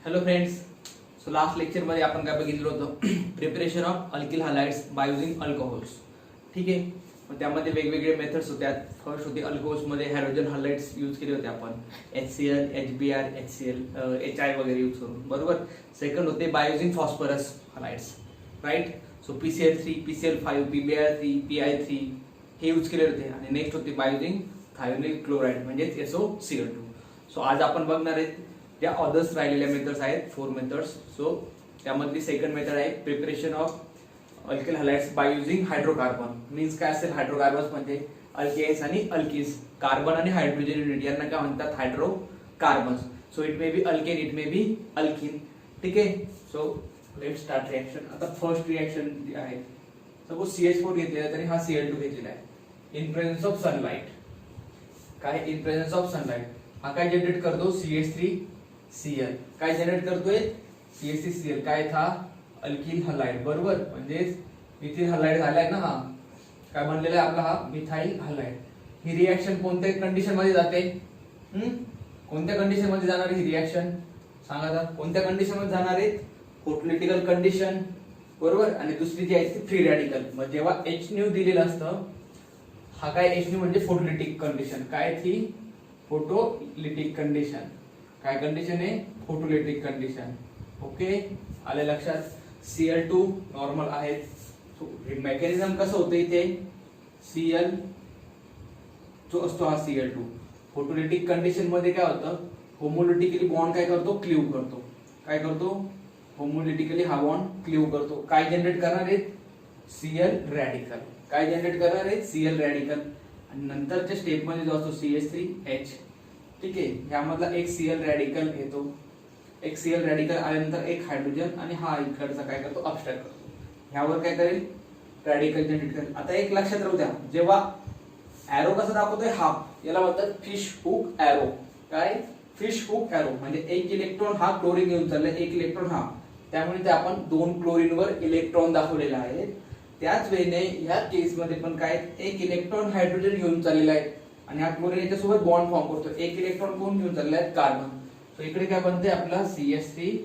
Hello friends. So last lecture मध्ये आपण काय बघितलं होतं preparation of alkyl halides by using alcohols. ठीक आहे. मग त्यामध्ये वेगवेगळे मेथड्स होत्या. फर्स्ट होती अल्कोहोल्स मध्ये हायड्रोजन हॅलाइड्स यूज केले होते आपण, HCl, HBr, HCl, HI वगैरे यूज करून, बरोबर. सेकंड होते by using phosphorus halides, right. So PCl3, PCl5, PbR3, PI3 हे यूज केले होते. आणि नेक्स्ट होते बाय युजिंग थायोनिल क्लोराइड म्हणजे SOCl2. सो आज आपण बघणार आहेत ज्या अदर्स राहिलेल्या मेथड्स आहेत, 4 मेथड्स. सो त्यामधली सेकंड मेथड आहे preparation of alkyl halides by using hydrocarbon. Means काय असेल हायड्रोकार्बन्स म्हणजे अल्केन्स आणि अल्किन्स, कार्बन आणि हायड्रोजन युनिट यांना काय म्हणतात, hydrocarbons. So it may be alkane, it may be alkyne. ठीक आहे. So let start reaction. आता फर्स्ट रिएक्शन जी आहे, सपोज CH4 घेतलेला आहे तरी हा Cl2 घेतलेला आहे इन प्रेझेन्स ऑफ सनलाइट. काय इन प्रेझेन्स ऑफ सनलाइट हा काय जनरेट करतो, CH3Cl. काय जनरेट करतोय, CH3Cl. काय था अल्किल हॅलाइड, बरोबर. म्हणजे मिथिल हॅलाइड झालाय ना हा. काय बनलेला आहे आपला हा मिथाइल हॅलाइड. ही रिएक्शन कोणत्या कंडिशन मध्ये जाते, कोणत्या कंडिशन मध्ये जाणार ही रिएक्शन सांगा आता. कोणत्या कंडिशन मध्ये जाणार आहे, फोटोलिटिकल कंडिशन, बरोबर. आणि दुसरी जी आहे ती फ्री रॅडिकल. मग जेव्हा Hν दिलेलं असतं, हा काय Hν म्हणजे फोटोलिटिक कंडिशन. काय थी फोटोलिटिक कंडिशन. काय कंडिशन आहे, फोटोलिटिक कंडिशन. ओके, आले लक्षात. Cl2 नॉर्मल आहे. मेकॅनिझम कसं होतं इथे, Cl जो असतो हा Cl2 फोटोलिटिक कंडिशन मध्ये काय होतं, होमोलिटिकली बॉन्ड काय करतो, क्लीव करतो. काय करतो, होमोलिटिकली हा बॉन्ड क्लीव करतो. काय जनरेट करणार आहे, Cl रॅडिकल. काय जनरेट करणार आहे, Cl रॅडिकल. आणि नंतरच्या स्टेप मध्ये जो असतो CH3H. ठीक आहे. ह्यामधला एक Cl रॅडिकल येतो, एक Cl रॅडिकल आल्यानंतर एक हायड्रोजन, आणि हा इकडचा काय करतो, अपस्ट्रॅक्ट करतो. ह्यावर काय करेल, रॅडिकल जनरेट करेल. आता एक लक्षात राहू द्या, जेव्हा एरो कसं दाखवतोय हाफ, याला म्हणतात फिश हुक एरो. काय, फिश हुक एरो म्हणजे एक इलेक्ट्रॉन हा क्लोरीन घेऊन चाललाय, एक इलेक्ट्रॉन हा. त्यामुळे ते आपण 2 क्लोरीनवर इलेक्ट्रॉन दाखवलेला आहे. त्याच वेळेने ह्या केस मध्ये पण काय, एक इलेक्ट्रॉन हायड्रोजन घेऊन चाललेला आहे आणि हा क्लोरीन याच्यासोबत बॉन्ड फॉर्म करतो. एक इलेक्ट्रॉन कोण घेऊन चाललाय, कार्बन. सो इकडे काय बनते आपला CH3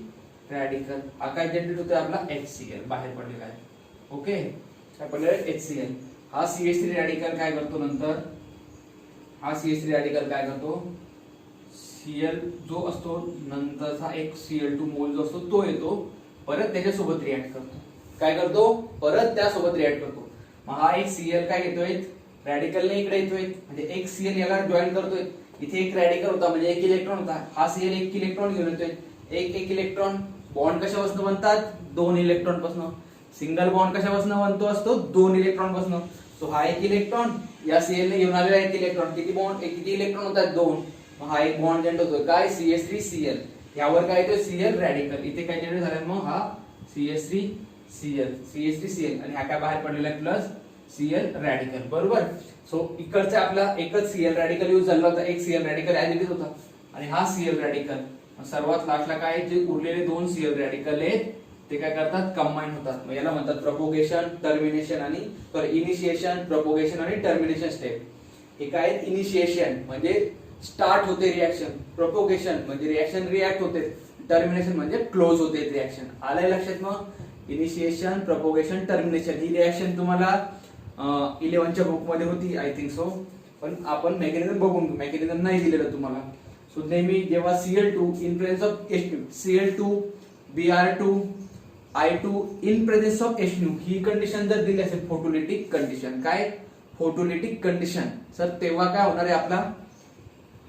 रॅडिकल. हा काय जनरेट होतोय आपला HCl बाहेर पडलेला आहे. ओके, काय पडलेला आहे HCl. हा CH3 रॅडिकल काय करतो, नंतर हा CH3 रॅडिकल काय करतो, Cl जो असतो नंतरचा एक Cl2 मोल जो असतो तो येतो, परत त्याच्यासोबत रिएक्ट करतो. काय करतो, परत त्यासोबत रिएक्ट करतो. मग हा एक Cl काय घेतोय, रॅडिकलने इकडे येतोय, म्हणजे एक Cl याला जॉईन करतोय. इथे एक रॅडिकल होता म्हणजे एक इलेक्ट्रॉन होता, हा Cl एक इलेक्ट्रॉन घेऊन येतोय. एक इलेक्ट्रॉन. बॉन्ड कशापासून बनतात, 2 इलेक्ट्रॉन पासून. सिंगल बॉन्ड कशापासून बनतो असतो, 2 इलेक्ट्रॉन पासून. सो हा एक इलेक्ट्रॉन या Cl ने घेऊन आलेला एक इलेक्ट्रॉन. किती बॉन्ड, किती इलेक्ट्रॉन होतात, 2. मग हा एक बॉन्ड जनरेट होतोय, काय CH3Cl. यावर काय येतोय, Cl रॅडिकल. इथे काय जनरेट झालं, मग हा CH3Cl आणि हा काय बाहेर पडलेला आहे प्लस Cl रॅडिकल, बरोबर. सो इकडचा आपला एकच Cl रॅडिकल यूज झाला होता, एक Cl radical as it is होता, आणि हा Cl रॅडिकल. सर्वात लास्टला काय, जे उरलेले 2 Cl रॅडिकल आहेत ते काय करतात, कंबाईन होतात. मग याला म्हणतात प्रोपोगेशन, टर्मिनेशन आणि इनिशिएशन, प्रोपोगेशन आणि टर्मिनेशन स्टेप. हे काय, इनिशिएशन म्हणजे स्टार्ट होते रिएक्शन, प्रोपोगेशन म्हणजे रिएक्शन रिएक्ट होते, टर्मिनेशन म्हणजे क्लोज होते रिएक्शन. आलंय लक्षात. मग इनिशिएशन, प्रोपोगेशन, टर्मिनेशन ही रिएक्शन तुम्हाला 11च्या बुक मध्ये होती आय थिंक सो. पण आपण मेकॅनिझम बघून, मेकॅनिझम नाही दिलेलं तुम्हाला. सो नेहमी जेव्हा Cl2 in presence of H2, Cl2, Br2, I2 in presence of H2 he condition जर दिली असेल, फोटोलिटिक कंडिशन. काय, फोटोलिटिक कंडिशन. सर तेव्हा काय होणार आहे, आपला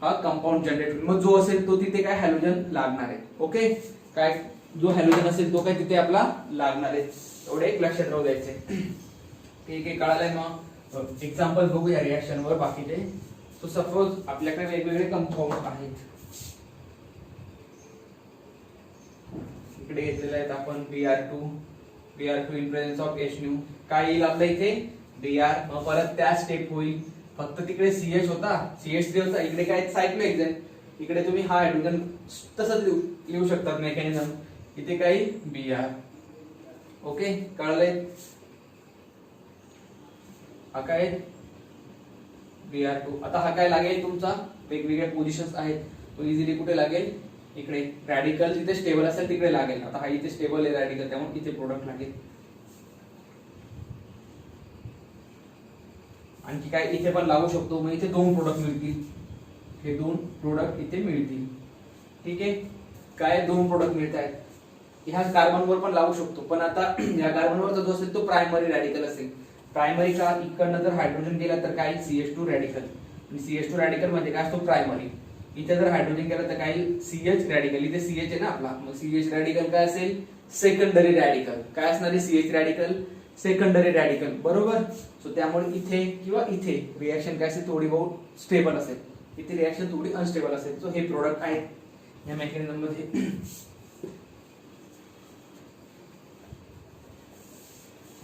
हा कंपाऊंड जनरेट होईल. मग जो असेल तो तिथे काय हॅलोजन लागणार आहे. ओके, काय जो हॅलोजन असेल तो काय तिथे आपला लागणार आहे. एवढे एक लक्षात राहू द्यायचे. ठीक आहे, कळालंय. मग एक्झाम्पल बघूया रिएक्शन वर बाकीचे. सो सपोज आपल्याकडे वेगवेगळे कंपाऊंड आहेत, इकडे घेतलेले आहेत आपण Br2 in presence of H2. काय येईल आपल्या इथे, Br. मग परत त्या स्टेप होईल, फक्त तिकडे CH होता, CH3 होता, इकडे काय सायक्लोहेक्सेन. इकडे तुम्ही हा हायड्रोजन तसंच लिहू शकतात मेकॅनिझम. इथे काही Br. ओके, कळलंय. हा काय Br2. आता हा काय लागेल तुमचा, वेगवेगळ्या पोझिशन्स आहेत, तो इझिली कुठे लागेल, इकडे रॅडिकल जिथे स्टेबल असेल तिकडे लागेल. आता हा इथे स्टेबल आहे रॅडिकल, त्यामुळे इथे प्रोडक्ट लागेल. आणखी काय इथे पण लागू शकतो, मग इथे 2 प्रोडक्ट मिळतील. हे 2 प्रोडक्ट इथे मिळतील. ठीक आहे, काय 2 प्रोडक्ट मिळत आहेत. ह्या कार्बनवर पण लागू शकतो, पण आता या कार्बनवर जो असेल तो प्रायमरी रॅडिकल असेल. प्रायमरी का इकडनं जर हायड्रोजन गेला तर काय CH2 रॅडिकल, आणि CH2 रॅडिकल मध्ये काय असतो प्रायमरी. इथे जर हायड्रोजन गेला तर काय CH रॅडिकल, इथे CH आहे ना आपला, मग CH रॅडिकल काय असेल सेकंडरी रॅडिकल. काय असणार आहे CH रॅडिकल सेकंडरी रॅडिकल, बरोबर. सो त्यामुळे इथे किंवा इथे रिएक्शन काय असेल थोडी बहुत स्टेबल असेल, इथे रिएक्शन थोडी अनस्टेबल असेल. सो हे प्रोडक्ट आहेत या मेकॅनिझम मध्ये.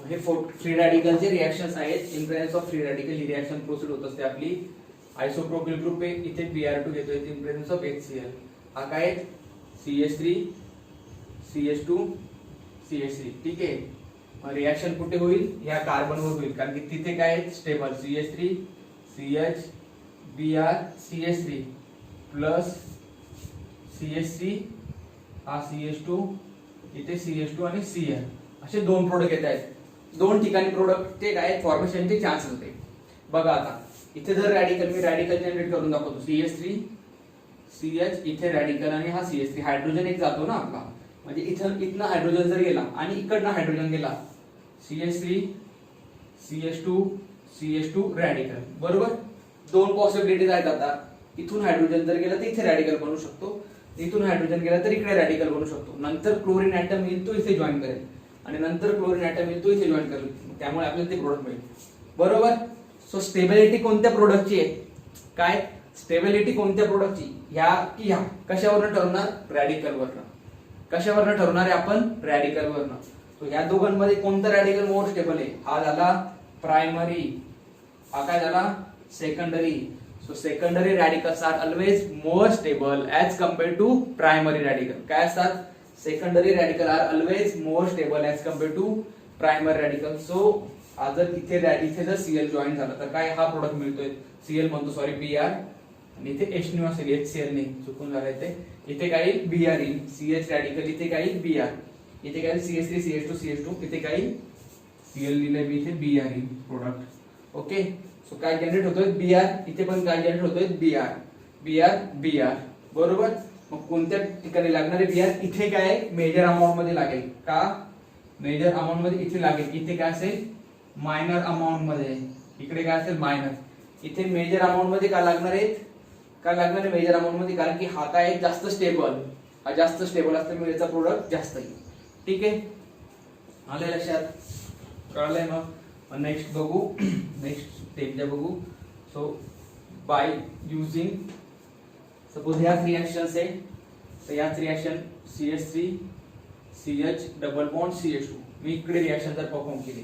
हे फ्री रॅडिकलचे रिएक्शन्स आहेत. In presence of free radical he reaction proceed होत असते आपली. आयसोप्रोपिल ग्रुप आहे, इथे Br2 घेतोय इन प्रेझेन्स ऑफ HCl. हा काय CH3 CH2 CH3. ठीक आहे, रिएक्शन कुठे होईल या कार्बनवर होईल, कारण की तिथे काय stable CH3 CH Br CH3 plus CH3 हा CH2 इथे CH2 आणि Cl असे 2 प्रोडक्ट येत आहेत. 2 ठिकाणी प्रोडक्ट ते काय फॉर्मेशनचे चान्स होते. बघा आता इथे जर रॅडिकल मी रॅडिकल जनरेट करून दाखवतो. CH3 CH इथे रॅडिकल आणि हा CH3 हायड्रोजन एक जातो ना आपला, म्हणजे इथनं हायड्रोजन जर गेला आणि इकडनं हायड्रोजन गेला CH3 CH2 CH2 रॅडिकल, बरोबर. 2 पॉसिबिलिटीज आहेत. आता इथून हायड्रोजन जर गेला तर इथे रॅडिकल बनू शकतो, इथून हायड्रोजन गेला तर इकडे रॅडिकल बनू शकतो. नंतर क्लोरीन ऍटम येईल तो इथे जॉईन करेल, आणि नंतर क्लोरीन ऍटम येईल तो इथे जॉईन करेल, त्यामुळे आपल्याला ते प्रोडक्ट मिळेल, बरोबर. सो स्टेबिलिटी कोणत्या प्रोडक्टची आहे, काय स्टेबिलिटी कोणत्या प्रोडक्टची, ह्या की ह्या कशावरनं ठरवणार रॅडिकलवरनं. कशावरनं ठरवणार आहे आपण रॅडिकलवरनं. सो ह्या दोघांमध्ये कोणतं रॅडिकल मोर स्टेबल आहे. हा झाला प्रायमरी, हा काय झाला secondary. So secondary radicals are always more stable as compared to primary radical. काय असतात secondary radical are always more stable as compared to primary radical. So जर इथे जर Cl जॉईन झाला तर काय हा प्रोडक्ट मिळतोय Cl म्हणतो सॉरी Br, आणि इथे H असेल HCl नाही चुकून झालं इथे काय Br येईल CH रॅडिकल, इथे काय Br, इथे काय CH3 CH2 CH2, इथे काय Cl लिहिलंय मी इथे Br येईल प्रोडक्ट. ओके, सो काय जनरेट होतोय Br, इथे पण काय जनरेट होतोय Br, बरोबर. मग कोणत्या ठिकाणी लागणारे Br इथे काय मेजर अमाउंट मध्ये लागेल का, मेजर अमाउंट मध्ये इथे लागेल. इथे काय असेल मायनर अमाउंट मध्ये, इकडे काय असेल मायनर. इथे मेजर अमाउंट मध्ये का लागणार आहेत, का लागणार आहे मेजर अमाउंट मध्ये, कारण की हा काय जास्त स्टेबल, हा जास्त स्टेबल असल्यामुळे याचा प्रोडक्ट जास्त येईल. ठीक आहे, आलं लक्षात, कळलंय. मग नेक्स्ट बघू, नेक्स्ट स्टेपच्या बघू. सो बाय युजिंग सपोज ह्या रिएक्शन्स आहे, तर याच reaction CH3 CH double bond CH2 मी इकडे रिएक्शन जर परफॉर्म केली,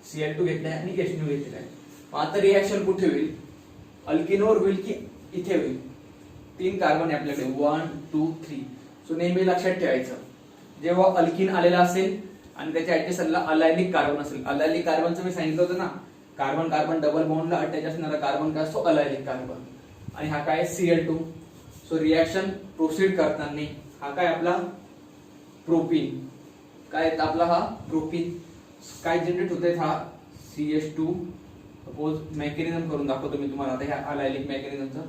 Cl2 घेतलाय आणि H2 घेतलाय. आता रिएक्शन कुठे होईल, अल्किनवर होईल की इथे होईल. 3 कार्बन आहे आपल्याकडे 1 2 3. सो नेहमी लक्षात ठेवायचं जेव्हा अल्किन आलेला असेल आणि त्याच्या ऍडजस्टला अलायनिक कार्बन असेल, अलायनिक कार्बनचं मी सांगितलं होतं ना, कार्बन कार्बन डबल बॉन्डला अटॅच असणारा कार्बन काय असतो अलायनिक कार्बन, आणि हा काय Cl2. सो रिएक्शन प्रोसीड करताना हा काय आपला प्रोपीन, काय आपला हा प्रोपीन काय जनरेट होतोय, हा CH2. सपोज मेकॅनिझम करून दाखवतो मी तुम्हाला आता ह्या अलायनिक मेकॅनिझमचं.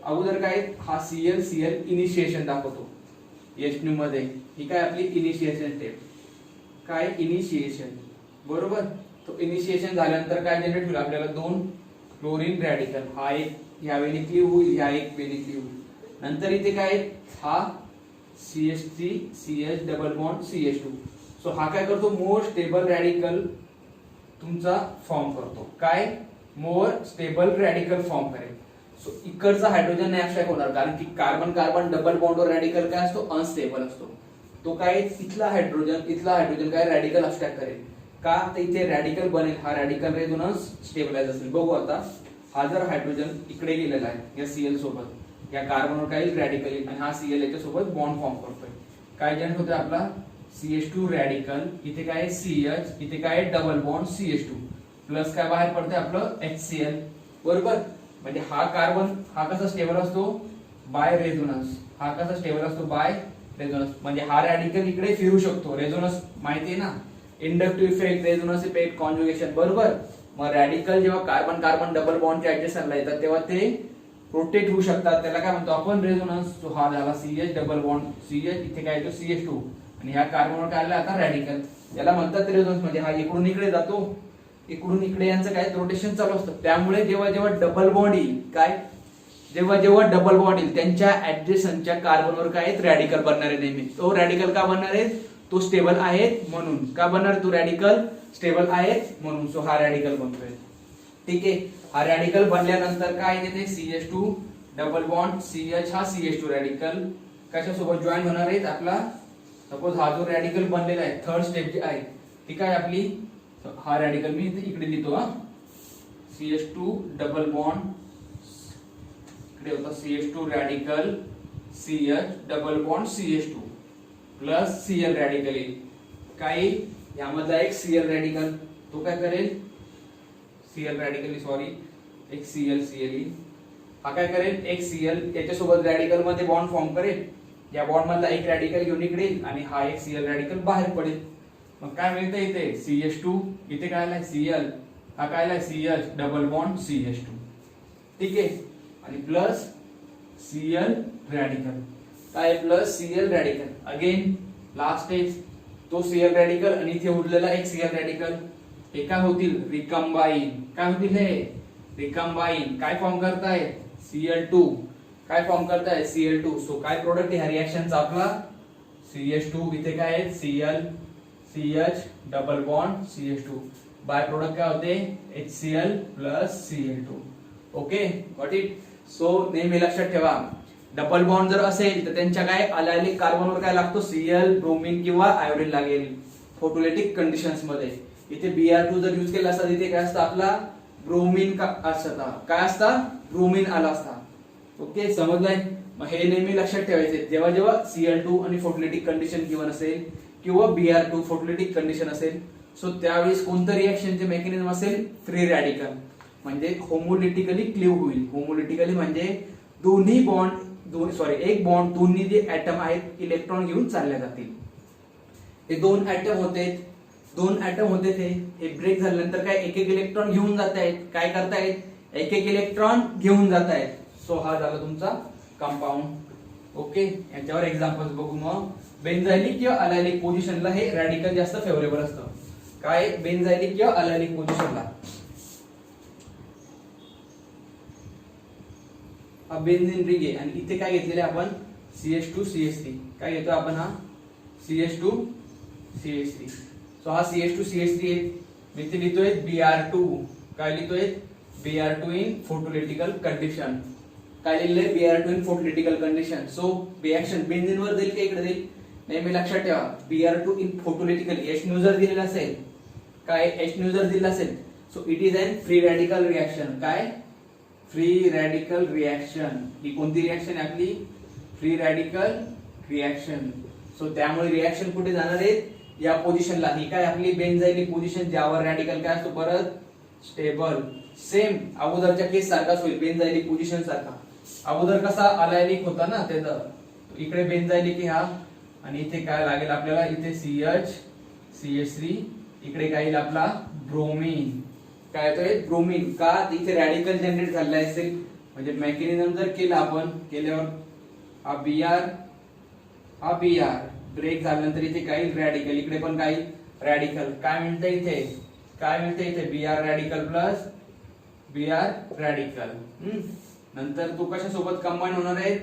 अगोदर काय हा Cl इनिशिएशन दाखवतो H2 मध्ये, ही काय आपली इनिशिएशन स्टेप, काय इनिशिएशन, बरोबर. तो इनिशिएशन झाल्यानंतर काय जनरेट होईल आपल्याला 2 क्लोरीन रॅडिकल, हा एक ह्या वेळी क्लीव्ह होईल, ह्या एक वेळी क्लीव्ह होईल. नंतर इथे काय हा CH3 CH double bond CH2. So हा काय करतो मोर स्टेबल रॅडिकल तुमचा फॉर्म करतो, काय मोर स्टेबल रॅडिकल फॉर्म करेल. सो इकडचा हायड्रोजन नाही अबस्ट्रॅक्ट होणार, कारण की कार्बन कार्बन डबल बॉन्डवर रॅडिकल काय असतो अनस्टेबल असतो. तो काय इथला हायड्रोजन काय रॅडिकल अबस्ट्रॅक्ट करेल का, तर इथे रॅडिकल बनेल, हा रॅडिकल रेझोनन्स स्टेबलाइज असेल. बघू आता, हा जर हायड्रोजन इकडे गेलेला आहे या Cl सोबत, या कार्बनवर काय रॅडिकल येईल आणि हा Cl याच्या सोबत बॉन्ड फॉर्म करतोय, काय जनरेट होतोय आपला CH2 रॅडिकल, इथे काय CH, इथे काय डबल बॉन्ड CH2 प्लस काय बाहेर पडतंय आपलं HCl, बरोबर. म्हणजे हा कार्बन हा कसा स्टेबल असतो बाय रेझोनन्स. हा कसा स्टेबल असतो? By resonance. म्हणजे हा रॅडिकल इकडे फिरू शकतो. रेझोनन्स माहिती आहे ना, inductive effect, resonance effect, conjugation, बरोबर. मग रॅडिकल जेव्हा कार्बन कार्बन डबल बॉन्डच्या ऍडजस्टला येतात तेव्हा ते रोटेट होऊ शकतात. त्याला काय म्हणतो आपण? रेझोनन्स. सो हा झाला CH डबल बॉन्ड CH, इथे काय येतो CH2 आणि ह्या कार्बनवर काय आलं आता? रॅडिकल. याला म्हणतात रेझोनन्स. म्हणजे हा इकडून इकडे जातो, इकडून इकडे यांचं काय रोटेशन चालू असतं. त्यामुळे जेव्हा जेव्हा डबल बॉन्ड येईल, काय जेव्हा जेव्हा डबल बॉन्ड येईल त्यांच्या ऍडजस्टच्या कार्बनवर काय रॅडिकल बनणार आहे नेहमी. तो रॅडिकल का बनणार आहे? तो स्टेबल आहे म्हणून. का बनणार? तो रॅडिकल स्टेबल आहे म्हणून. सो हा रॅडिकल बनतोय. ठीक आहे. हा रॅडिकल बनल्यानंतर काय येते? CH2 डबल बॉन्ड CH, हा CH2 रॅडिकल कशासोबत जॉईन होणार आहेत? आपला सपोज हा जो रॅडिकल बनलेला आहे थर्ड स्टेप जी आहे ती काय आपली? हा रॅडिकल मी इकडे लिहितो हा, CH2 डबल बॉन्ड, इकडे होता CH2 radical CH double bond CH2 plus Cl radical येईल. काय यामधला एक Cl रॅडिकल, तो काय करेल? Cl रॅडिकल, सॉरी, एक Cl येईल. हा काय करेल? एक Cl याच्यासोबत रॅडिकल मध्ये बॉन्ड फॉर्म करेल. या बॉन्ड मधला एक रॅडिकल घेऊन इकडे येईल आणि हा एक Cl रॅडिकल बाहेर पडेल. मग काय मिळतं इथे? CH2, इथे काय आलाय? Cl, हा काय आलाय? CH double bond CH2. ठीक आहे. आणि प्लस Cl रॅडिकल, काय plus Cl radical. Again last stage, तो Cl रॅडिकल आणि इथे उरलेला एक Cl रॅडिकल हे काय होतील? रिकंबाइन. काय होतील हे? रिकंबाइन. काय फॉर्म करताय? Cl2. काय फॉर्म करताय? Cl2. सो काय प्रोडक्ट आहे ह्या रिएक्शनचा आपला? CH2. इथे काय आहे? Cl CH double bond CH2. By product काय होते? HCl plus Cl2. Okay, got it. So नेहमी लक्षात ठेवा, डबल बॉन्ड जर असेल तर त्यांच्या काय अलायलिक कार्बनवर काय लागतो? Cl, ब्रोमीन किंवा आयोडीन लागेल फोटोलिटिक कंडिशन्स मध्ये. इथे Br2 जर यूज केला असता तिथे काय असतं? आपला ब्रोमीन का असता? काय असता? ब्रोमीन आला असता. ओके, समजलंय? मग हे नेहमी लक्षात ठेवायचे जेव्हा जेव्हा Cl2 आणि फोटोलिटिक कंडिशन गिवन असेल किंवा Br2 फोटोलिटिक कंडिशन असेल. सो त्यावेळेस कोणतं रिएक्शनचे मेकॅनिझम असेल? फ्री रॅडिकल, म्हणजे होमोलिटिकली क्लीव्ह होईल. होमोलिटिकली म्हणजे दोन्ही बॉन्ड, एक बॉन्ड दोन्ही जे ऍटम आहेत इलेक्ट्रॉन घेऊन चालले जातील. हे दोन ऍटम होते हे ब्रेक झाल्यानंतर काय एक एक इलेक्ट्रॉन घेऊन जात आहेत. काय करतायत? एक एक इलेक्ट्रॉन घेऊन जात आहेत. सो हा झाला तुमचा कंपाऊंड. ओके, याच्यावर एक्झाम्पल्स बघू. मग बेंझायलिक किंवा अलायलिक पोझिशनला हे रॅडिकल जास्त फेवरेबल असतं. काय? बेंझायलिक किंवा अलायलिक पोझिशनला हा बेंझीन रिंग आहे आणि इथे काय घेतलेले आपण? CH2 CH3. काय घेतो आपण? हा CH2 CH3. सो हा CH2 CH3 आहे. मी इथे लिहितोय Br2. काय लिहितोय? Br2 in photolytic condition. काय लिहिलंय? Br2 in photolytic condition. So reaction benzene वर देईल का इकडे देईल? नेहमी लक्षात ठेवा, Br2 इन फोटोलिटिकल H जर दिलेला असेल, काय H जर दिला असेल, so it is an free radical reaction. काय? Free radical reaction. ही कोणती रिएक्शन आहे आपली? Free radical reaction. सो त्यामुळे रिएक्शन कुठे जाणार आहे? या पोझिशनला. ही काय आपली बेंझायलिक पोझिशन, ज्यावर रॅडिकल काय असतो? परत स्टेबल. सेम अगोदरच्या केस सारखाच होईल, बेंझायलिक पोझिशन सारखा. अगोदर कसा अलायलिक होता ना त्याचा, इकडे बेंझायलिक आहे हा आणि इथे काय लागेल आपल्याला? इथे CH CH3, इकडे काय येईल आपला? ब्रोमीन. काय येतोय? ब्रोमीन. का? इथे रॅडिकल जनरेट झालेला असेल, म्हणजे मेकॅनिझम जर केला आपण, केल्यावर हा Br ब्रेक झाल्यानंतर इथे काही रॅडिकल, इकडे पण काही रॅडिकल. काय मिळतं इथे? काय मिळतं इथे? Br radical plus Br radical. नंतर तो कशासोबत कंबाईन होणार आहेत?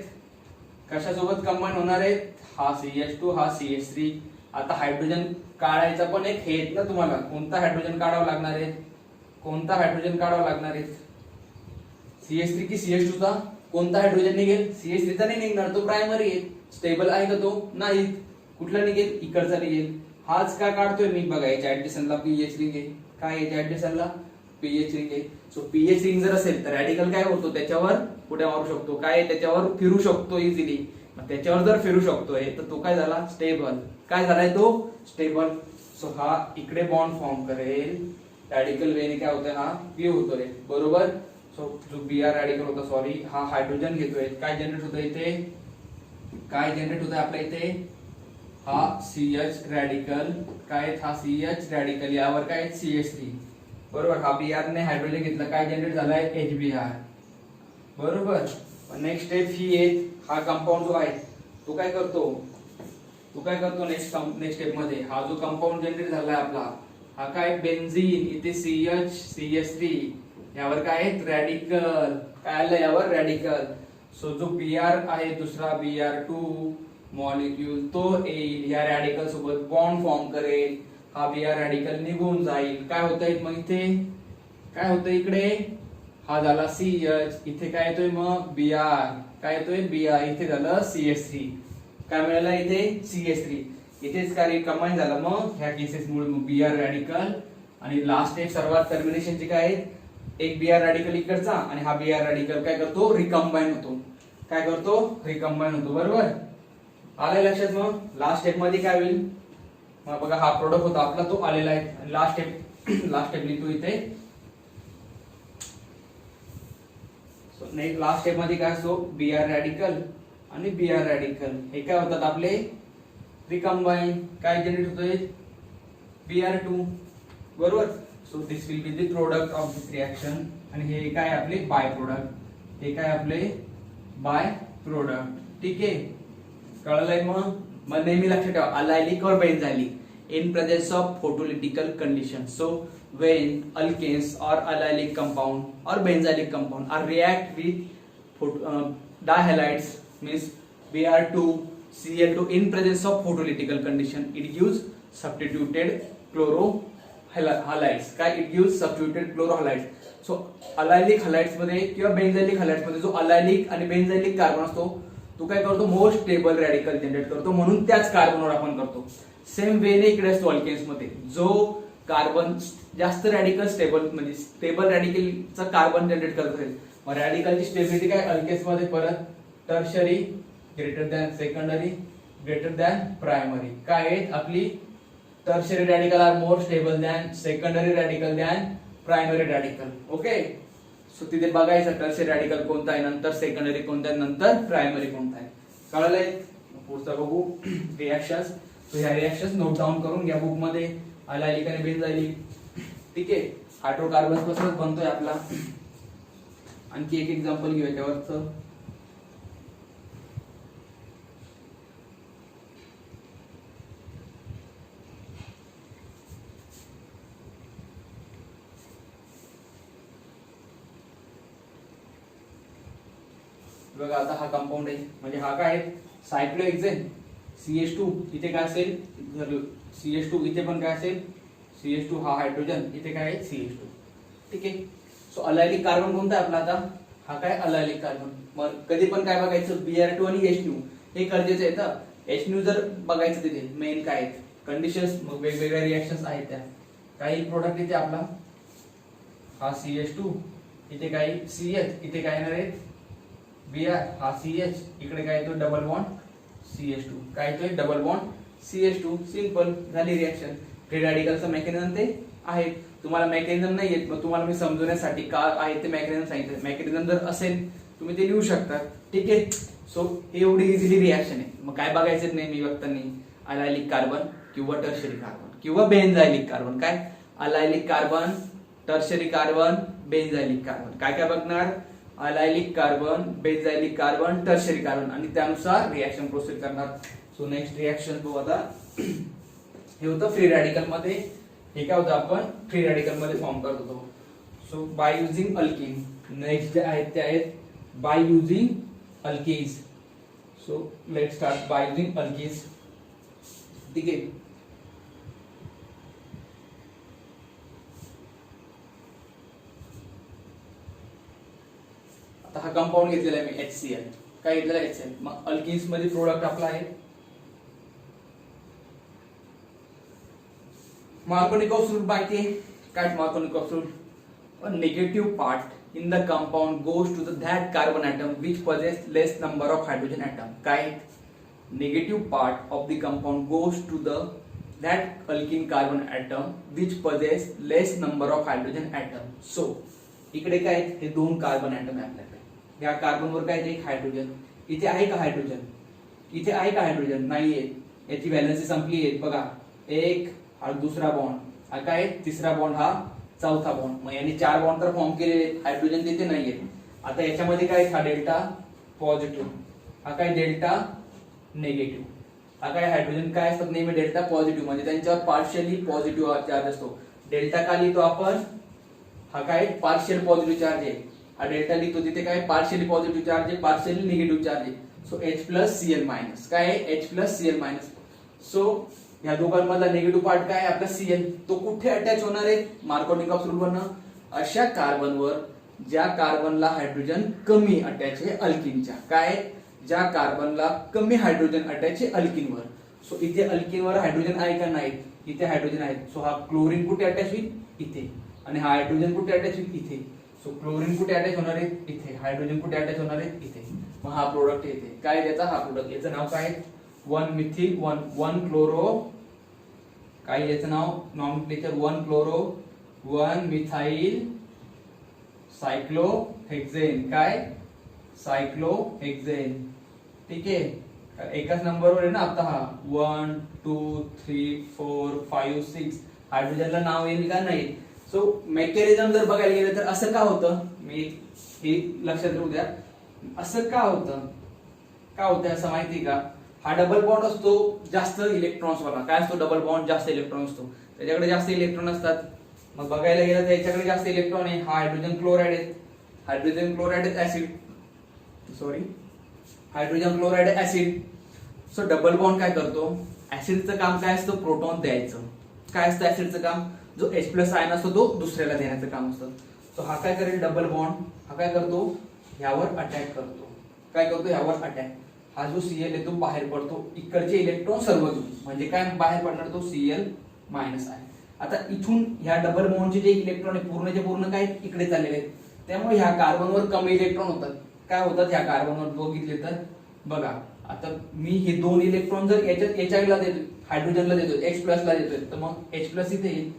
कशासोबत कंबाईन होणार आहेत? हा CH2, हा CH3. आता हायड्रोजन काढायचा पण एक हे ना तुम्हाला, कोणता हायड्रोजन काढावा लागणार आहे? कोणता हायड्रोजन काढावा लागणार आहे? CH3 की CH2 चा? कोणता हायड्रोजन निघेल? CH3 चा नाही निघणार, तो प्रायमरी आहे. स्टेबल आहे का तो? नाही. कुठला निघेल? इकडचा निघेल. हाच का काढतोय मी? बघा, याच्या ऍडजस्टला पीएच रिंग आहे. काय याच्या ऍडजस्टला? पीएच रिंग आहे. सो पीएच रिंग जर असेल तर रॅडिकल काय होतो? त्याच्यावर पुढे मारू शकतो. काय? त्याच्यावर फिरू शकतो इझिली. मग त्याच्यावर जर फिरू शकतोय तर तो काय झाला? स्टेबल. काय झालाय तो? स्टेबल. सो हा इकडे बॉन्ड फॉर्म करेल, रॅडिकल वेने काय होतंय? हा क्लीव्ह होतोय, बरोबर. सो जो Br रॅडिकल होता, सॉरी, हा हायड्रोजन घेतोय, काय जनरेट होतं इथे, काय जनरेट होतं आपल्या इथे, हा CH रॅडिकल, काय हा CH रॅडिकल, यावर काय CH3, बरोबर. हा Br ने हायड्रोजन घेतला, काय जनरेट झालाय HBr, बरोबर. नेक्स्ट स्टेप ही आहे, हा कंपाऊंड जो आहे तो काय करतो, नेक्स्ट स्टेप मध्ये हा जो कंपाऊंड जनरेट झालाय आपला, हा काय बेन्झीन, इथे CH CH3, यावर काय आहे रॅडिकल, काय आलं यावर रॅडिकल. सो जो Br आहे दुसरा Br2 मॉलिक्यूल तो येईल या रॅडिकल सोबत बॉन्ड फॉर्म करेल, हा Br रॅडिकल निघून जाईल, काय होतंय मग इथे, काय होतंय इकडे, हा झाला CH, इथे काय येतोय मग Br, काय येतोय Br, इथे झालं CH3, काय मिळालं इथे CH3, इथेच कार्य कंबाईन झालं मग ह्या केसेस मुळे मग Br रॅडिकल. आणि लास्ट एक सर्वात टर्मिनेशनचे काय आहे, एक Br रॅडिकल इकडचा आणि हा Br रॅडिकल काय करतो, रिकंबाईन होतो, काय करतो, रिकंबाईन होतो, बरोबर. आलं लक्षात. मग लास्ट स्टेप मध्ये काय होईल, मग बघा हा प्रोडक्ट होता आपला तो आलेला आहे, आणि लास्ट स्टेप लिहितो इथे. लास्ट स्टेप मध्ये काय असतो, Br रॅडिकल आणि Br रॅडिकल हे काय होतात आपले रिकंबाईन, काय जनरेट होतोय Br2, बरोबर. So this will be the product of this reaction, आणि हे काय आपले बाय प्रोडक्ट, हे काय आपले बाय प्रोडक्ट, ठीक आहे, कळलंय. मग नेहमी लक्षात ठेवा अलायलिक और benzylic in presence of photolytic condition. So when alkanes or allylic compound or benzylic compound are react with dihalides means Br2 Cl2 in presence of photolytical condition, it gives substituted chlorohalides, काय it gives substituted chlorohalides. So allylic halides मध्ये किंवा benzylic halides मध्ये जो allylic आणि benzylic carbon असतो तो काय करतो, मोर स्टेबल रॅडिकल जनरेट करतो, म्हणून त्याच कार्बनवर आपण करतो. सेम वेने इकडे असतो अल्केन्स मध्ये, जो कार्बन जास्त रॅडिकल स्टेबल म्हणजे स्टेबल रॅडिकलचा कार्बन जनरेट करत असेल, मग रॅडिकलची स्टेबिलिटी काय अल्केन्स मध्ये परत tertiary greater than secondary greater than primary, काय आहे आपली tertiary radical are more stable than secondary radical than primary radical. Okay, so तिथे बघायचं टर्शरी रॅडिकल कोणता आहे, नंतर सेकंडरी कोणता आहे, नंतर प्रायमरी कोणता आहे, कळलंय. पुढचा बघू रिएक्शन्स. सो ह्या रिएक्शन्स नोट डाऊन करून घ्या बुक मध्ये, अलायलिक आणि बेंझाइलिक, ठीक आहे. हायड्रोकार्बन पासूनच बनतोय आपला. आणखी एक एक्झाम्पल घेऊया त्यावरच. बघा आता हा कंपाऊंड आहे, म्हणजे हा काय आहे सायक्लोहेक्सेन CH2, इथे काय असेल CH2, इथे पण काय असेल CH2, हा हायड्रोजन, इथे काय आहे CH2, ठीक आहे. सो अलायलिक कार्बन कोणता आहे आपला आता, हा काय अलायलिक कार्बन. मग कधी पण काय बघायचं Br2 आणि H2 हे गरजेचं आहे. तर H2 जर बघायचं तिथे मेन काय आहेत कंडिशन्स, मग वेगवेगळ्या रिएक्शन्स आहेत त्या. काही प्रोडक्ट इथे आपला हा CH2, इथे काय CH, इथे काय येणार आहे Br, हा CH, इकडे काय येतो डबल बॉन्ड CH2, काय येतोय डबल बॉन्ड CH2. सिंपल झाली रिएक्शन. फ्री रॅडिकलचं मेकॅनिझम ते आहे. तुम्हाला मेकॅनिझम नाही येत, मग तुम्हाला मी समजवण्यासाठी का आहे ते मेकॅनिझम सांगितलं. मेकॅनिझम जर असेल तुम्ही ते लिहू शकता, ठीक आहे. सो एवढी इझिली रिएक्शन आहे. मग काय बघायचं नाही मी बघताना, अलायलिक कार्बन किंवा टर्शरी कार्बन किंवा बेंझाइलिक कार्बन. काय अलायलिक कार्बन, टर्शरी कार्बन, बेंझाइलिक कार्बन, काय काय बघणार अलायलिक कार्बन, बेंझाइलिक कार्बन, टर्शरी कार्बन, आणि त्यानुसार रिएक्शन प्रोसीड करणार. सो नेक्स्ट रिएक्शन बघू आता. हे होतं फ्री रॅडिकल मध्ये. हे काय होतं आपण फ्री रॅडिकल मध्ये फॉर्म करत होतो. So by using alkyne. Next जे आहेत ते आहेत by using alkynes. So let start by using alkynes, ठीक आहे. आता हा कंपाऊंड घेतलेला आहे मी HCl, काय घेतलेला आहे HCl. मग अल्किन्स मध्ये प्रोडक्ट आपला आहे Marconic of group माहिती आहे काय. Marconic of group, a negative part in the compound goes to that carbon atom which possess less number of hydrogen atom. काय negative part of the compound goes to that alkene carbon atom which possess less number of hydrogen atom. So इकडे काय आहेत? हे 2 carbon atom आहे आपल्याकडे. या कार्बनवर काय आहे? एक हायड्रोजन. इथे आहे का हायड्रोजन? इथे आहे का हायड्रोजन? नाहीये. याची व्हॅलेन्सी संपली आहे बघा. एक हा दुसरा बॉन्ड, हा काय तिसरा बॉन्ड, हा चौथा बॉन्ड. मग याने 4 बॉन्ड तर फॉर्म केलेले आहेत. हायड्रोजन तिथे नाहीये. आता याच्यामध्ये काय? हा डेल्टा पॉझिटिव्ह, हा काय डेल्टा निगेटिव्ह. हा काय हायड्रोजन काय असतात नेहमी डेल्टा पॉझिटिव्ह, म्हणजे त्यांच्यावर पार्शियली पॉझिटिव्ह चार्ज असतो. डेल्टा का लिहितो आपण? हा काय पार्शियल पॉझिटिव्ह चार्ज आहे. हा डेल्टा लिहितो तिथे काय पार्शियली पॉझिटिव्ह चार्ज आहे, पार्शियली निगेटिव्ह चार्ज आहे. So H plus Cl minus काय आहे? H plus Cl minus. So या दोघांमधला निगेटिव्ह पार्ट काय आपला Cl, तो कुठे अटॅच होणार आहे? मार्कोनिकॉफ रूल वरनं अशा कार्बनवर ज्या कार्बनला हायड्रोजन कमी अटॅच आहे अल्किनच्या. काय? ज्या कार्बनला कमी हायड्रोजन अटॅच आहे अल्किनवर. सो इथे अल्किनवर हायड्रोजन आहे का नाही? इथे हायड्रोजन आहे. सो हा क्लोरीन कुठे अटॅच होईल? इथे. आणि हा हायड्रोजन कुठे अटॅच होईल? इथे. सो क्लोरीन कुठे अटॅच होणार आहे? इथे. हायड्रोजन कुठे अटॅच होणार आहे? इथे. मग हा प्रोडक्ट येते. काय त्याचा? हा प्रोडक्ट. याचं नाव काय? 1 मिथिल 1 क्लोरो, काय याचं नाव? Nomenclature 1 chloro 1 methyl cyclohexane. काय? सायक्लोहेक्सेन. ठीक आहे. एकाच नंबरवर आहे ना आता हा 1 2 3 4 5 6. हायड्रोजनला नाव येईल का? नाही. सो मेकॅनिझम जर बघायला गेलं तर असं का होतं? मी हे लक्षात ठेवू द्या. असं का होतं? का होतं असं माहिती का? हा डबल बॉन्ड असतो जास्त इलेक्ट्रॉन्स वाला. काय असतो? डबल बॉन्ड जास्त इलेक्ट्रॉन असतो. त्याच्याकडे जास्त इलेक्ट्रॉन असतात. मग बघायला गेलं तर याच्याकडे जास्त इलेक्ट्रॉन आहे. हा हायड्रोजन क्लोराइड आहे. Hydrogen chloride acid, sorry hydrogen chloride acid. So double bond काय करतो? ऍसिडचं काम काय असतं? प्रोटॉन द्यायचं. काय असतं ऍसिडचं काम? जो H प्लस आयन असतो तो दुसऱ्याला देण्याचं काम असतं. सो हा काय करेल? डबल बॉन्ड हा काय करतो? ह्यावर अटॅक करतो. काय करतो? ह्यावर अटॅक. हा जो Cl आहे तो बाहेर पडतो. इकडचे इलेक्ट्रॉन सर्व घेऊन, म्हणजे काय बाहेर पडणार? तो Cl मायनस आहे. आता इथून ह्या डबल बॉन्डचे जे इलेक्ट्रॉन आहे पूर्णचे पूर्ण काय इकडे चाललेले आहेत. त्यामुळे ह्या कार्बनवर कमी इलेक्ट्रॉन होतात. काय होतात ह्या कार्बनवर बघितले तर बघा. आता मी हे 2 इलेक्ट्रॉन जर याच्यात HI देतो, हायड्रोजनला देतो, H प्लस ला देतोय, तर मग H प्लस इथे येईल.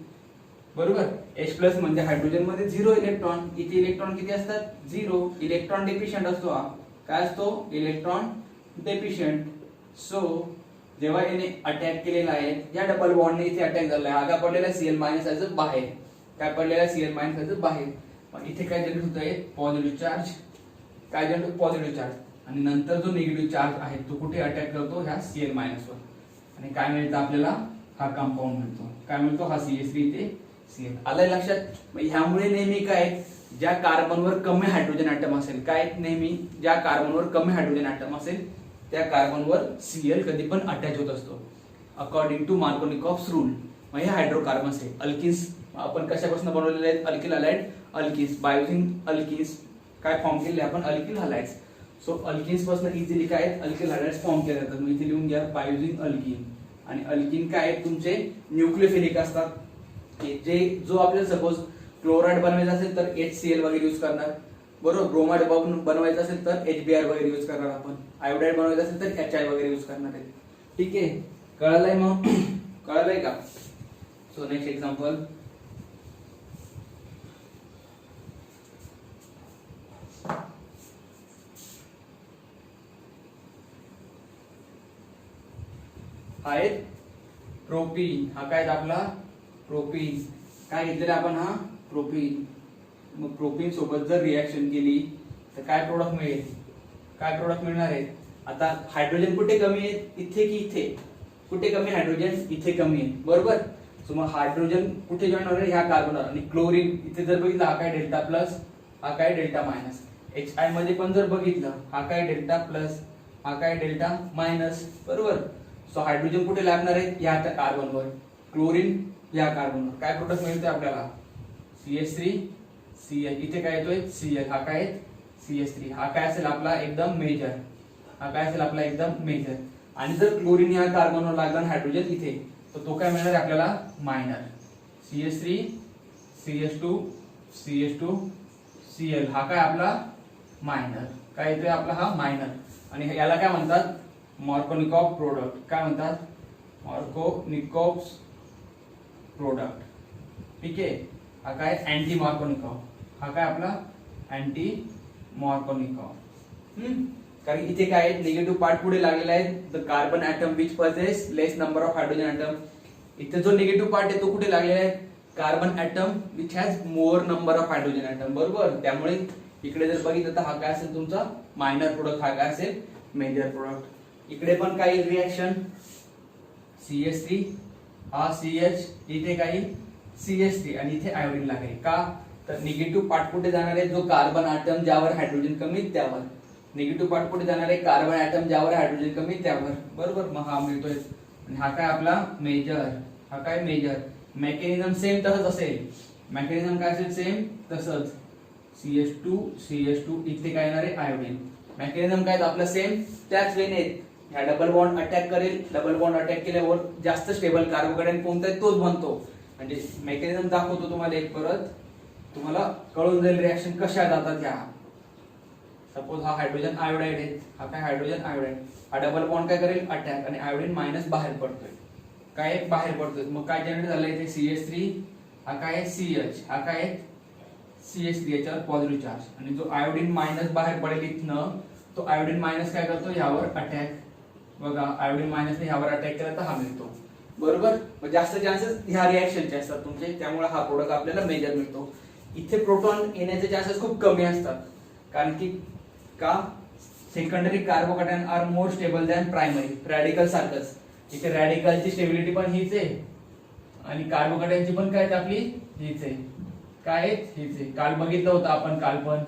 बरोबर. H प्लस म्हणजे हायड्रोजन मध्ये 0 इलेक्ट्रॉन. इथे इलेक्ट्रॉन किती असतात? 0. इलेक्ट्रॉन डेफिशियंट असतो हा. काय असतो? Electron deficient. सो जेव्हा याने अटॅक केलेला आहे या डबल बॉन्डने इथे अटॅक झाला आहे. हा काय पडलेला Cl मायनस याचं बाहेर. काय पडलेला Cl मायनस याचं बाहेर. मग इथे काय जनरेट होत आहे? Positive charge. काय जनरेट? Positive charge. आणि नंतर जो निगेटिव्ह चार्ज आहे तो कुठे अटॅक करतो? ह्या Cl मायनस वर. आणि काय मिळतं आपल्याला? हा कंपाऊंड मिळतो. काय मिळतो? हा CH3 इथे Cl. आलंय लक्षात? ह्यामुळे नेहमी काय ज्या कार्बनवर कमी हायड्रोजन ॲटम असेल, काय नेहमी ज्या कार्बनवर कमी हायड्रोजन ॲटम असेल त्या कार्बनवर Cl कधी पण अटॅच होत असतो अकॉर्डिंग टू मार्कोनिकॉफ्स रूल. मग हे हायड्रोकार्बन्स आहे. अल्किन्स आपण कशापासून बनवलेले आहेत? Alkyl halide alkynes. By using alkynes काय फॉर्म केले आपण? Alkyl halides. सो अल्किन्स पासून इझिली काय अल्किल हॅलाइड्स फॉर्म केले जातात. मग इथे लिहून घ्या बाय युजिंग अल्किन. आणि अल्किन काय तुमचे न्यूक्लियोफिलिक असतात. जे जो आपल्याला सपोज क्लोराइड बनवायचा असेल तर HCl वगैरे यूज करणार. बरोबर. ब्रोमाइड बनवायचं असेल तर HBr वगैरे यूज करणार आपण. आयोडाइड बनवायचं असेल तर HI वगैरे यूज करणार आहे. ठीक आहे. कळलंय? मग कळलंय का? So next example. हा आहे प्रोपीन. हा काय आपला? प्रोपीन. काय घेतलेला आपण? हा प्रोपीन. मग प्रोपीन सोबत जर रिएक्शन केली तर काय प्रोडक्ट मिळेल? काय प्रोडक्ट मिळणार आहे? आता हायड्रोजन कुठे कमी आहे? इथे की इथे? कुठे कमी हायड्रोजन? इथे कमी आहे. बरोबर. सो मग हायड्रोजन कुठे जॉईन होणार? ह्या कार्बनवर. आणि क्लोरीन इथे जर बघितलं हा काय डेल्टा प्लस, हा काय डेल्टा मायनस. HI मध्ये पण जर बघितलं हा काय डेल्टा प्लस, हा काय डेल्टा मायनस. बरोबर. सो हायड्रोजन कुठे लागणार आहे? या कार्बनवर. क्लोरीन या कार्बनवर. काय प्रोडक्ट मिळते आपल्याला? CH3 Cl. इथे काय येतोय? Cl. हा काय? CH3. हा काय असेल आपला? एकदम मेजर. हा काय असेल आपला? एकदम मेजर. आणि जर क्लोरीन या कार्बनवर लागला हायड्रोजन इथे, तर तो काय मिळणार आपल्याला? Minor. CH3 CH2 CH2 Cl. हा काय आपला? मायनर. काय येतोय आपला? हा मायनर. आणि याला काय म्हणतात? Markovnikov product. काय म्हणतात? Markovnikov's product. ठीक आहे. हा काय? Anti Markovnikov. हा काय आपला अँटी मार्कोनिकॉव. कारण इथे काय आहे, निगेटिव्ह पार्ट पुढे लागलेला आहे. The carbon atom which possesses less number of hydrogen atom. इथे जो निगेटिव्ह पार्ट आहे तो कुठे लागलेला आहे, carbon atom which has more number of hydrogen atom. बरोबर. त्यामुळे इकडे जर बघितलं तर हा काय असेल तुमचा मायनर प्रोडक्ट, हा काय असेल मेजर प्रोडक्ट. इकडे पण काही रिएक्शन CH3 हा CH, इथे काही CH3 आणि इथे आयोडीन लागेल. का तर निगेटिव्ह पार्ट कुठे जाणार आहे, जो कार्बन ऍटम ज्यावर हायड्रोजन कमी त्यावर. निगेटिव्ह पार्ट कुठे जाणार आहे, कार्बन ऍटम ज्यावर हायड्रोजन कमी त्यावर. बरोबर. मग हा मिळतोय. आणि हा काय आपला मेजर, हा काय मेजर. मेकॅनिझम सेम तसंच असेल. मेकॅनिझम काय असेल सेम तसंच. CH2 इथे काय येणार आहे आयोडीन. मेकॅनिझम काय आपला सेम त्याच वेने ह्या डबल बॉन्ड अटॅक करेल. डबल बॉन्ड अटॅक केल्यावर जास्त स्टेबल कार्बोकेटायन कोणता आहे तोच बनतो. म्हणजे मेकॅनिझम दाखवतो तुम्हाला एक परत, तुम्हाला कळून जाईल रिएक्शन कशा जातात ह्या. सपोज हा हायड्रोजन आयोडाइड आहे, हा काय हायड्रोजन आयोडाइड. हा डबल बॉन्ड काय करेल अटॅक आणि आयोडीन मायनस बाहेर पडतोय. काय बाहेर पडतोय. मग काय जनरेट झालं इथे CH3, हा काय CH, हा काय CH3 याच्यावर पॉझिटिव्ह चार्ज. आणि जो आयोडीन मायनस बाहेर पडेल इथनं, तो आयोडीन मायनस काय करतो ह्यावर अटॅक. बघा आयोडीन मायनस ने ह्यावर अटॅक केला तर हा मिळतो. बरोबर. मग जास्त चान्सेस ह्या रिएक्शनचे असतात तुमचे, त्यामुळे हा प्रोडक्ट आपल्याला मेजर मिळतो. इथे प्रोटॉन येण्याचे चान्सेस खूप कमी असतात. कारण की का secondary carbocation are more stable than primary. Radical सारखंच इथे रॅडिकलची स्टेबिलिटी पण हीच आहे आणि कार्बोकेटायनची पण काय आपली हीच आहे. काय हीच आहे. काल बघितलं होतं आपण, काल पण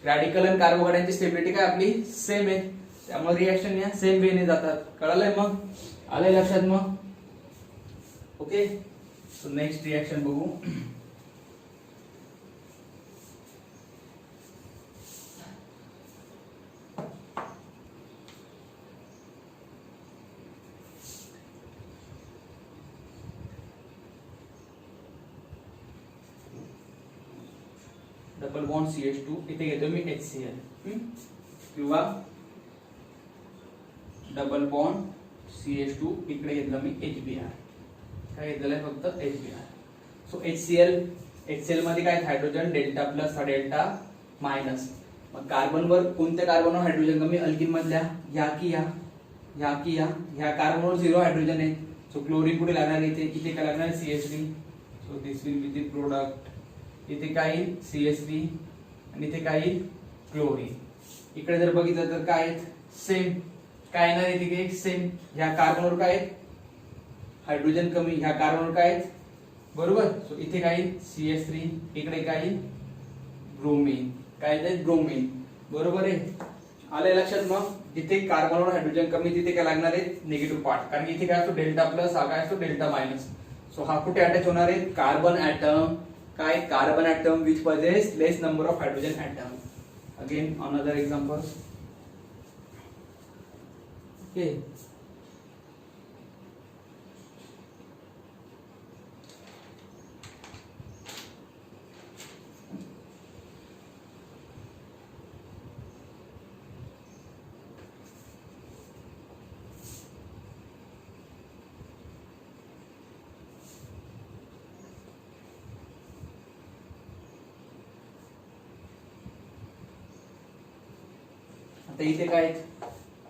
रॅडिकल आणि कार्बोकेटायनची स्टेबिलिटी काय आपली सेम आहे. त्यामुळे रिएक्शन या सेम वेने जातात. कळालंय मग, आलंय लक्षात मग. ओके. सो नेक्स्ट रिएक्शन बघू. डबल बॉन्ड CH2 इथे घेतो मी HCl किंवा डबल बॉन्ड CH2 इकडे घेतलं मी HBr. काय घेतलेलं आहे फक्त HBr. सो HCl मध्ये काय हायड्रोजन डेल्टा प्लस हा डेल्टा मायनस. मग कार्बनवर कोणत्या कार्बनवर हायड्रोजन कमी, अल्किन मधल्या या की या, या की या. ह्या कार्बनवर 0 हायड्रोजन आहे. सो क्लोरीन कुठे लागणार इथे, इथे काय लागणार CH3. So this will be the product. इथे काही CH3 आणि इथे काही क्लोरीन. इकडे जर बघितलं तर काय सेम काय येणार आहे तिथे सेम. ह्या कार्बनवर काय हायड्रोजन कमी, ह्या कार्बनवर काय बरोबर. सो इथे काही CH3, इकडे काही ब्रोमीन. काय आहे ब्रोमीन. बरोबर आहे. आलंय लक्षात. मग जिथे कार्बनवर हायड्रोजन कमी तिथे काय लागणार आहे निगेटिव्ह पार्ट. कारण इथे काय असतो डेल्टा प्लस, हा काय असतो डेल्टा मायनस. सो हा कुठे अटॅच होणार आहे, कार्बन ऍटम. काय carbon atom which possesses less number of hydrogen atom. Again another example. Okay. आता इथे काय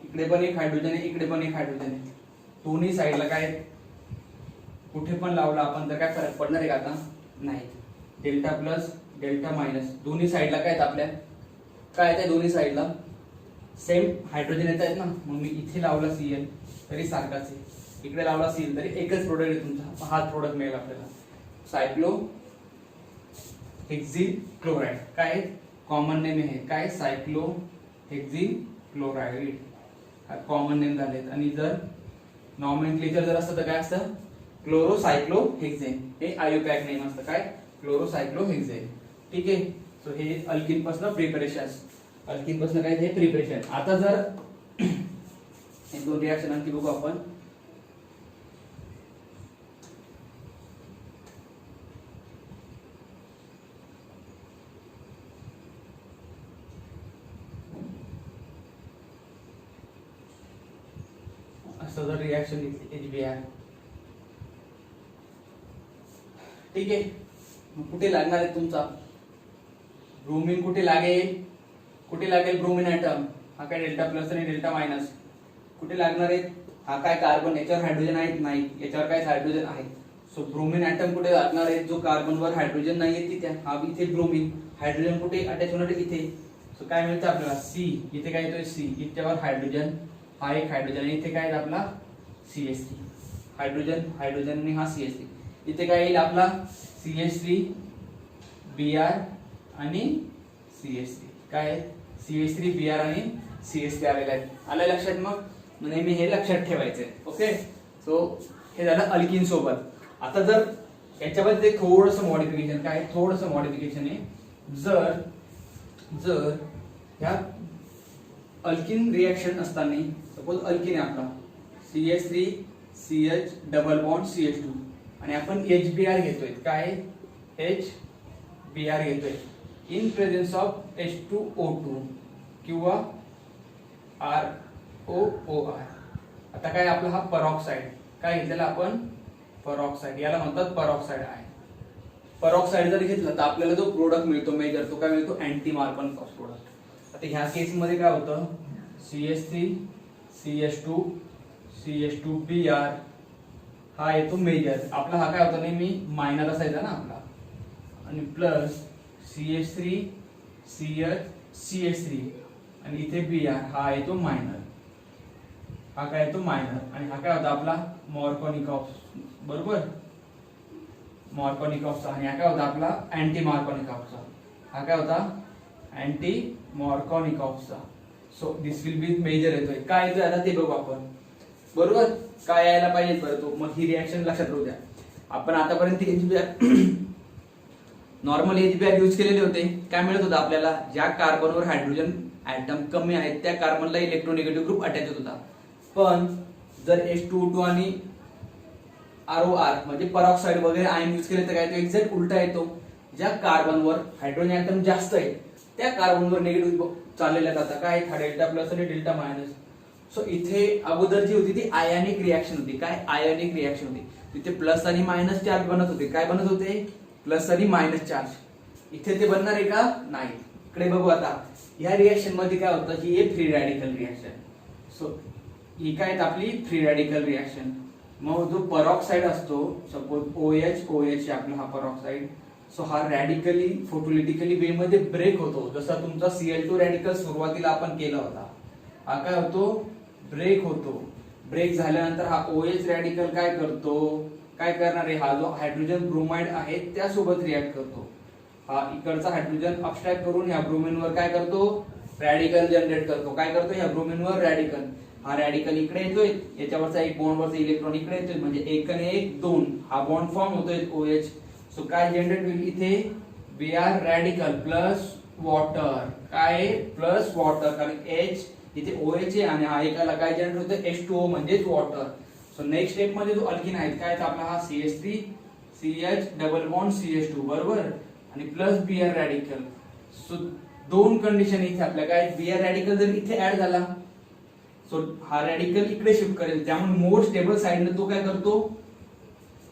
इकडे पण एक हायड्रोजन आहे, इकडे पण एक हायड्रोजन आहे. दोन्ही साईडला काय कुठे पण लावला आपण तर काय फरक पडणार आहे का आता नाही. डेल्टा प्लस डेल्टा मायनस दोन्ही साईडला काय आहेत आपल्या, काय आहे दोन्ही साईडला सेम हायड्रोजन येत आहेत ना. मग मी इथे लावला Cl तरी सारखाच आहे, इकडे लावला Cl तरी एकच प्रोडक्ट आहे तुमचा. हाच प्रोडक्ट मिळेल आपल्याला. सायक्लो हेक्झिल क्लोराइड काय कॉमन नेम आहे. काय सायक्लो हेक्झिल क्लोराइड हा कॉमन नेम झालेत. आणि जर नॉमेनक्लेचर जर असतं तर काय असतं क्लोरोसायक्लोहेक्झेन. हे आयोपॅक नेम असतं. काय क्लोरोसायक्लोहेक्झेन. ठीक आहे. सो हे अल्किन पासून प्रिपरेशन, अल्किन पासून काय हे प्रिपरेशन. आता जर एक दोन रिएक्शन आणखी बघू आपण. असं जर रिएक्शन HBr. ठीक आहे. कुठे लागणार आहे तुमचा ब्रोमीन कुठे लागेल ब्रोमीन ऍटम, हा काय डेल्टा प्लस आणि डेल्टा मायनस कुठे लागणार आहे, हा काय कार्बन, याच्यावर हायड्रोजन आहेत नाही, याच्यावर काय हायड्रोजन आहे. सो ब्रोमीन ऍटम कुठे लागणार आहे, जो कार्बनवर हायड्रोजन नाही आहे तिथे, हा इथे ब्रोमीन, हायड्रोजन कुठे अटॅच होणार आहे इथे. सो काय मिळतं आपल्याला सी, इथे काय येतोय सी, इथेवर हायड्रोजन, हा एक हायड्रोजन आणि इथे काय आपला CH3, हायड्रोजन हायड्रोजन आणि हा CH3, इथे काय येईल आपला CH3 Br आणि CH3, काय CH3 Br आणि CH3 आलेला आहे. आलं लक्षात, मग नेहमी हे लक्षात ठेवायचंय. ओके, सो हे झालं अल्किन सोबत. आता जर याच्यामध्ये थोडंसं मॉडिफिकेशन, काय थोडंसं मॉडिफिकेशन आहे, जर ह्या अल्किन रिएक्शन असताना सपोज अल्किन आहे आपला CH3 CH double bond CH2 आणि आपण HBr घेतोय, काय HBr घेतोय इन प्रेझेन्स ऑफ H2O2 किंवा ROOR. आता काय आपला हा परऑक्साइड, काय घेतलेला आपण परऑक्साइड, याला म्हणतात परऑक्साइड आहे. परऑक्साइड जर घेतलं तर आपल्याला जो प्रोडक्ट मिळतो मेजर, तो काय मिळतो अँटी मार्कन प्रोडक्ट. आता ह्या केस मध्ये काय होतं CH3 CH2Br हा येतो मेजर, आपला हा काय होता नेहमी मायनर असायचा ना आपला, आणि प्लस CH3 CH3 आणि इथे Br हा येतो मायनर, हा काय येतो मायनर, आणि हा काय होता आपला मॉर्कोनिकॉफ, बरोबर मॉर्कोनिकॉफचा, आणि हा काय होता आपला अँटी मार्कोनिकॉफचा, हा काय होता अँटी मार्कोनिकॉफचा. So this will be major येतोय, काय येतोय आता ते बघू आपण, बरोबर काय यायला पाहिजे बरं तो, मग ही रिएक्शन लक्षात राहू द्या. आपण आतापर्यंत HBr नॉर्मल HBr यूज केलेले होते, काय मिळत होतं आपल्याला, ज्या कार्बनवर हायड्रोजन ऍटम कमी आहेत त्या कार्बनला इलेक्ट्रोनेगेटिव्ह ग्रुप अटॅच होत होता. पण जर H2O2 आणि ROR म्हणजे परऑक्साइड वगैरे आयन यूज केले तर काय तो एक्झॅक्ट उलटा येतो, ज्या कार्बनवर हायड्रोजन ऍटम जास्त आहेत त्या कार्बनवर निगेटिव्ह चाललेल्या जातात, काय हा डेल्टा प्लस आणि डेल्टा मायनस. सो इथे अगोदर जी होती ती आयनिक रिएक्शन होती, काय आयनिक रिएक्शन होती, तिथे प्लस आणि मायनस चार्ज बनत होते, काय बनत होते प्लस आणि मायनस चार्ज. इथे ते बनणार आहे का नाही, इकडे बघू. आता या रिएक्शन मध्ये काय होतं की हे फ्री रॅडिकल रिएक्शन, सो ही काय आपली फ्री रॅडिकल रिएक्शन. मग जो परऑक्साइड असतो सपोज OH आपला हा परऑक्साइड, सो हा रॅडिकली फोटोलिटिकली वे मध्ये ब्रेक होतो, जसा तुमचा Cl2 रॅडिकल सुरुवातीला आपण केला होता, हा काय होतो ब्रेक होतो. ब्रेक झाल्यानंतर हा OH रॅडिकल काय करतो, काय करणार आहे, हा जो हायड्रोजन ब्रोमाइड आहे त्यासोबत रिॲक्ट करतो, हा इकडचा हायड्रोजन अबस्ट्रॅक्ट करून ह्या ब्रोमीनवर काय करतो रॅडिकल जनरेट करतो, काय करतो ह्या ब्रोमीनवर रॅडिकल, हा रॅडिकल इकडे येतोय, याच्यावरचा एक बॉन्डवरचा इलेक्ट्रॉन इकडे येतोय, म्हणजे 1 आणि 1 2 हा बॉन्ड फॉर्म होतोय OH. सो काय जनरेट होईल इथे Br रॅडिकल प्लस वॉटर, काय प्लस वॉटर, कारण H इथे OH आहे आणि हा एकाला काय जनरेट होतं H2O म्हणजेच वॉटर. सो नेक्स्ट स्टेप मध्ये जो अल्किन आहे काय तर आपला हा CH3 CH double bond CH2 बरोबर आणि प्लस Br रॅडिकल. सो दोन कंडिशन इथे आपल्या काय, Br रॅडिकल जर इथे ऍड झाला सो हा रॅडिकल इकडे शिफ्ट करेल, त्यामुळे मोर स्टेबल साइडने तो काय करतो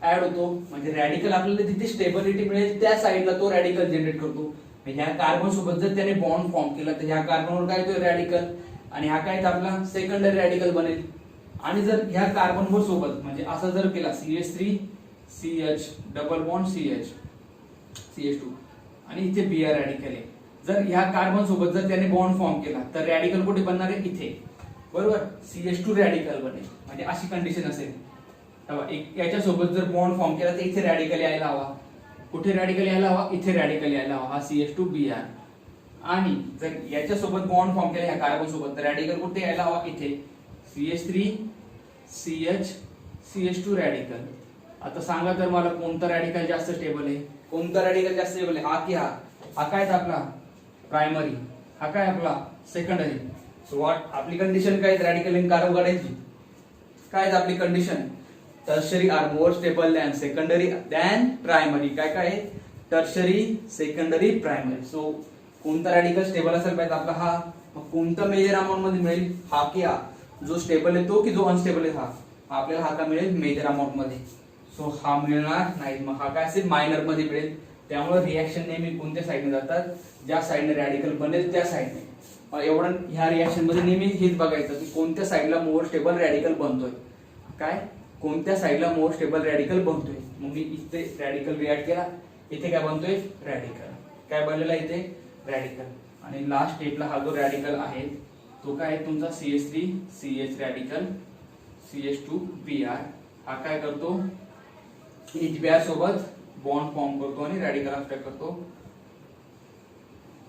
ऍड होतो, म्हणजे रॅडिकल आपल्याला जिथे स्टेबिलिटी मिळेल त्या साइडला तो रॅडिकल जनरेट करतो. ह्या कार्बन सोबत जर त्याने बॉन्ड फॉर्म केला तर ह्या कार्बनवर काय तो रॅडिकल आणि हा काय आपला सेकंडरी रॅडिकल बनेल. आणि जर ह्या कार्बन सोबत म्हणजे असं जर केला CH3 CH double bond CH2 आणि इथे Br रॅडिकल आहे, जर ह्या कार्बन सोबत जर त्याने बॉन्ड फॉर्म केला तर रॅडिकल कुठे बनणार आहे इथे, बरोबर CH2 रॅडिकल बनेल, म्हणजे अशी कंडिशन असेल. याच्या सोबत जर बॉन्ड फॉर्म केला तर इथे रॅडिकल यायला हवा, कुठे रॅडिकल यायला हवा इथे रॅडिकल यायला हवा, हा CH2 Br. आणि जर याच्या सोबत बॉन्ड फॉर्म केला ह्या कार्बन सोबत तर रॅडिकल कुठे यायला हवा इथे CH3 CH CH2 रॅडिकल. आता सांगा तर मला कोणता रॅडिकल जास्त स्टेबल आहे, कोणता रॅडिकल जास्त स्टेबल आहे, हा की हा, हा काय आपला प्रायमरी, हा काय आपला सेकंडरी. सो व्हॉट आपली कंडिशन काय रॅडिकल इन कार्बन काढायची, काय आपली condition tertiary are more stable than secondary than primary, काय काय टर्शरी सेकंडरी प्रायमरी. सो कोणता रॅडिकल स्टेबल असेल पाहिजे आपला हा, मग कोणता मेजर अमाउंट मध्ये मिळेल, हा की हा, जो स्टेबल आहे तो की जो अनस्टेबल आहे हा, आपल्याला हा का मिळेल मेजर अमाउंट मध्ये. सो हा मिळणार नाही, मग हा काय असेल मायनर मध्ये मिळेल. त्यामुळे रिॲक्शन नेहमी कोणत्या साईडने जातात, ज्या साईडने रॅडिकल बनेल त्या साईडने. एवढं ह्या रिॲक्शन मध्ये नेहमी हेच बघायचं की कोणत्या साईडला मोर स्टेबल रॅडिकल बनतोय, काय कोणत्या साईडला मोर स्टेबल रॅडिकल बनतोय. मग मी इथे रॅडिकल रिॲक्ट केला, इथे काय बनतोय रॅडिकल, काय बनलेला इथे रॅडिकल. आणि लास्ट स्टेपला हा जो रॅडिकल आहे तो काय आहे तुमचा CH3CH रॅडिकल CH2Br. हा काय करतो HBr सोबत बॉन्ड फॉर्म करतो आणि रॅडिकल अब्स्ट्रॅक्ट करतो.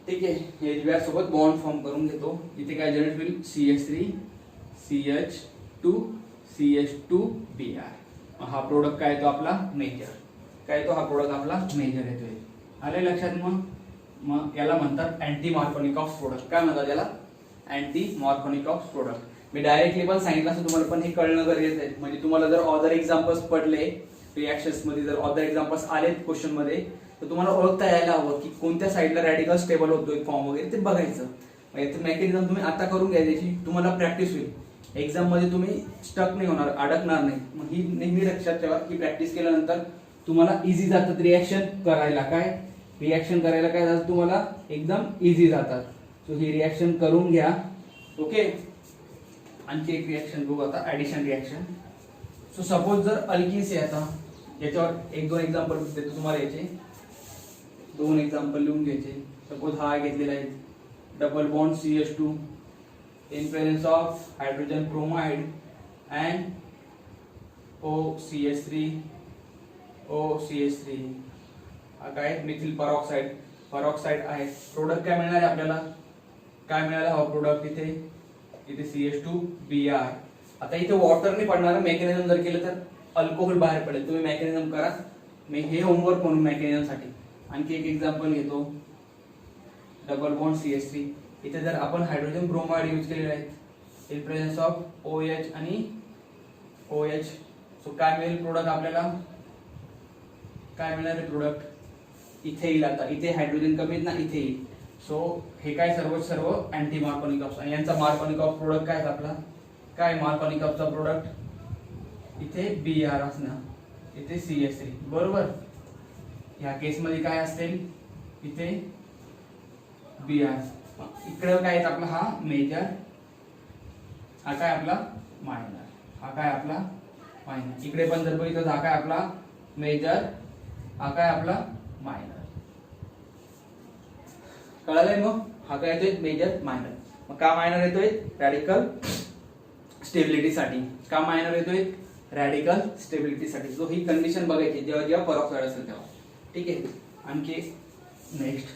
ठीक आहे, HBr सोबत बॉन्ड फॉर्म करून घेतो. इथे काय जनरेट होईल CH3CH2CH2Br. हा प्रोडक्ट काय येतो आपला मेजर, काय येतो हा प्रोडक्ट आपला मेजर येतोय. आले लक्षात. मग याला म्हणतात अँटी मार्कोनिकॉफ प्रोडक्ट. काय म्हणतात याला अँटी मार्कोनिकॉफ प्रोडक्ट. मी डायरेक्टली पण सांगितलं असं तुम्हाला, पण हे कळणं गरजेचं आहे. म्हणजे तुम्हाला जर अदर एक्झाम्पल्स पडले रिएक्शन्स मध्ये, जर अदर एक्झाम्पल्स आलेत क्वेश्चन मध्ये, तर तुम्हाला ओळखता यायला हवं की कोणत्या साईडला रॅडिकल स्टेबल होतोय फॉर्म वगैरे ते बघायचं. याचं मेकॅनिझम तुम्ही आता करून घ्यायची, तुम्हाला प्रॅक्टिस होईल. एक्झाम मध्ये तुम्ही स्टक नाही होणार, अडकणार नाही. मग ही नेहमी लक्षात ठेवा की प्रॅक्टिस केल्यानंतर तुम्हाला इझी जातात रिएक्शन करायला. काय रिएक्शन करायला काय जातं तुम्हाला एकदम इझी जातात. सो ही रिएक्शन करून घ्या. ओके, आणखी एक रिएक्शन बघू आता, ऍडिशन रिएक्शन. सो सपोज जर अल्किन्स आहे, आता याच्यावर एक दोन एक्झाम्पल देतो तुम्हाला. याचे दोन एक्झाम्पल लिहून घ्यायचे. सपोज हा घेतलेला आहे double bond CH2 in presence of hydrogen bromide and OCH3. हा काय मिथिल पॉरॉक्साइड आहे. प्रोडक्ट काय मिळणार आहे आपल्याला, काय मिळाला हा प्रोडक्ट इथे CH2Br. आता इथे वॉटर नाही पडणार, मेकॅनिझम जर केलं तर अल्कोहोल बाहेर पडेल. तुम्ही मेकॅनिझम करा, मी हे होमवर्क म्हणून मेकॅनिझम साठी. आणखी एक एक्झाम्पल घेतो डबल बॉन्ड CH3. इथे जर आपण हायड्रोजन ब्रोमाइड यूज केलेले आहेत इन प्रेझेन्स ऑफ OH आणि OH. सो काय मिळेल प्रोडक्ट आपल्याला, काय मिळणार आहे प्रोडक्ट इथे येईल. आता इथे हायड्रोजन कमी आहेत ना, इथे येईल. सो हे काय सर्व अँटी मार्कोनिकॉफ. आणि यांचा मार्कोनिकॉफ प्रोडक्ट काय आपला, काय मार्कोनिकॉफचा प्रोडक्ट इथे Br असणार, इथे CH3 बरोबर. ह्या केस मध्ये काय असेल इथे Br. इकडे काय आपला हा मेजर, हा काय आपला मायनर, हा काय आपला मायनर. इकडे पण जर बघितलं हा काय आपला मेजर, हा काय आपला मायनर. कळालंय. मग हा काय येतोय मेजर मायनर. मग का मायनर येतोय रॅडिकल स्टेबिलिटी साठी. का मायनर येतोय रॅडिकल स्टेबिलिटी साठी. सो ही कंडिशन बघायची जेव्हा जेव्हा पॉरॉक्साइड असेल तेव्हा. ठीक आहे. आणखी नेक्स्ट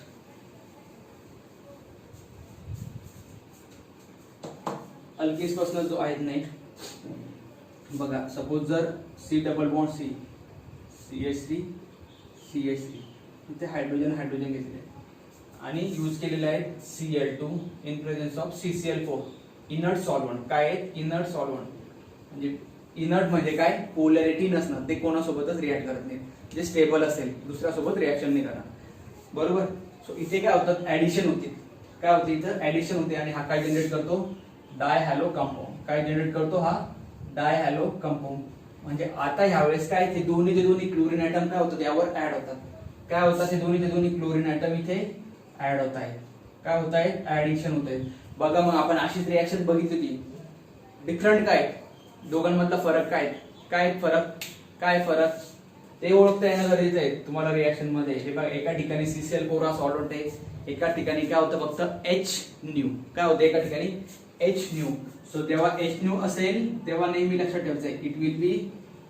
अल्किन्स पासून जो आहे नेक्स्ट बघा. सपोज जर C डबल बॉन्ड CH3 इथे हायड्रोजन घेतले आणि यूज केलेले आहे Cl2 in presence of CCl4 inert solvent. काय आहे इनर्ट सॉल्व्हंट, म्हणजे इनर्ट म्हणजे काय पोलॅरिटी नसणार, ते कोणासोबतच रिॲक्ट करत नाही. जे स्टेबल असेल दुसऱ्यासोबत रिॲक्शन नाही करणार बरोबर. सो इथे काय होतं ऍडिशन होते. काय होते इथं ऍडिशन होते. आणि हा काय जनरेट करतो डायहॅलो कंपाऊंड. काय जनरेट करतो हा डायहॅलो कंपाऊंड. म्हणजे आता ह्यावेळेस काय ते दोन्ही क्लोरीन ऍटम काय होतात यावर ऍड होतात. काय होतात ते दोन्ही क्लोरीन ऍटम इथे ऍड होत आहेत. काय होत आहेत ऍडिशन होत आहेत. बघा मग आपण अशीच रिॲक्शन बघितली होती. डिफरंट काय दोघांमधला फरक काय फरक ते ओळखता येणं गरजेचं आहे तुम्हाला रिॲक्शन मध्ये. हे बघा एका ठिकाणी CCl4 हा सॉल्व्हंट आहे, एका ठिकाणी काय होतं फक्त H⁻. काय होतं एका ठिकाणी H⁻. सो जेव्हा H⁻ असेल तेव्हा नेहमी लक्षात ठेवायचं आहे it will be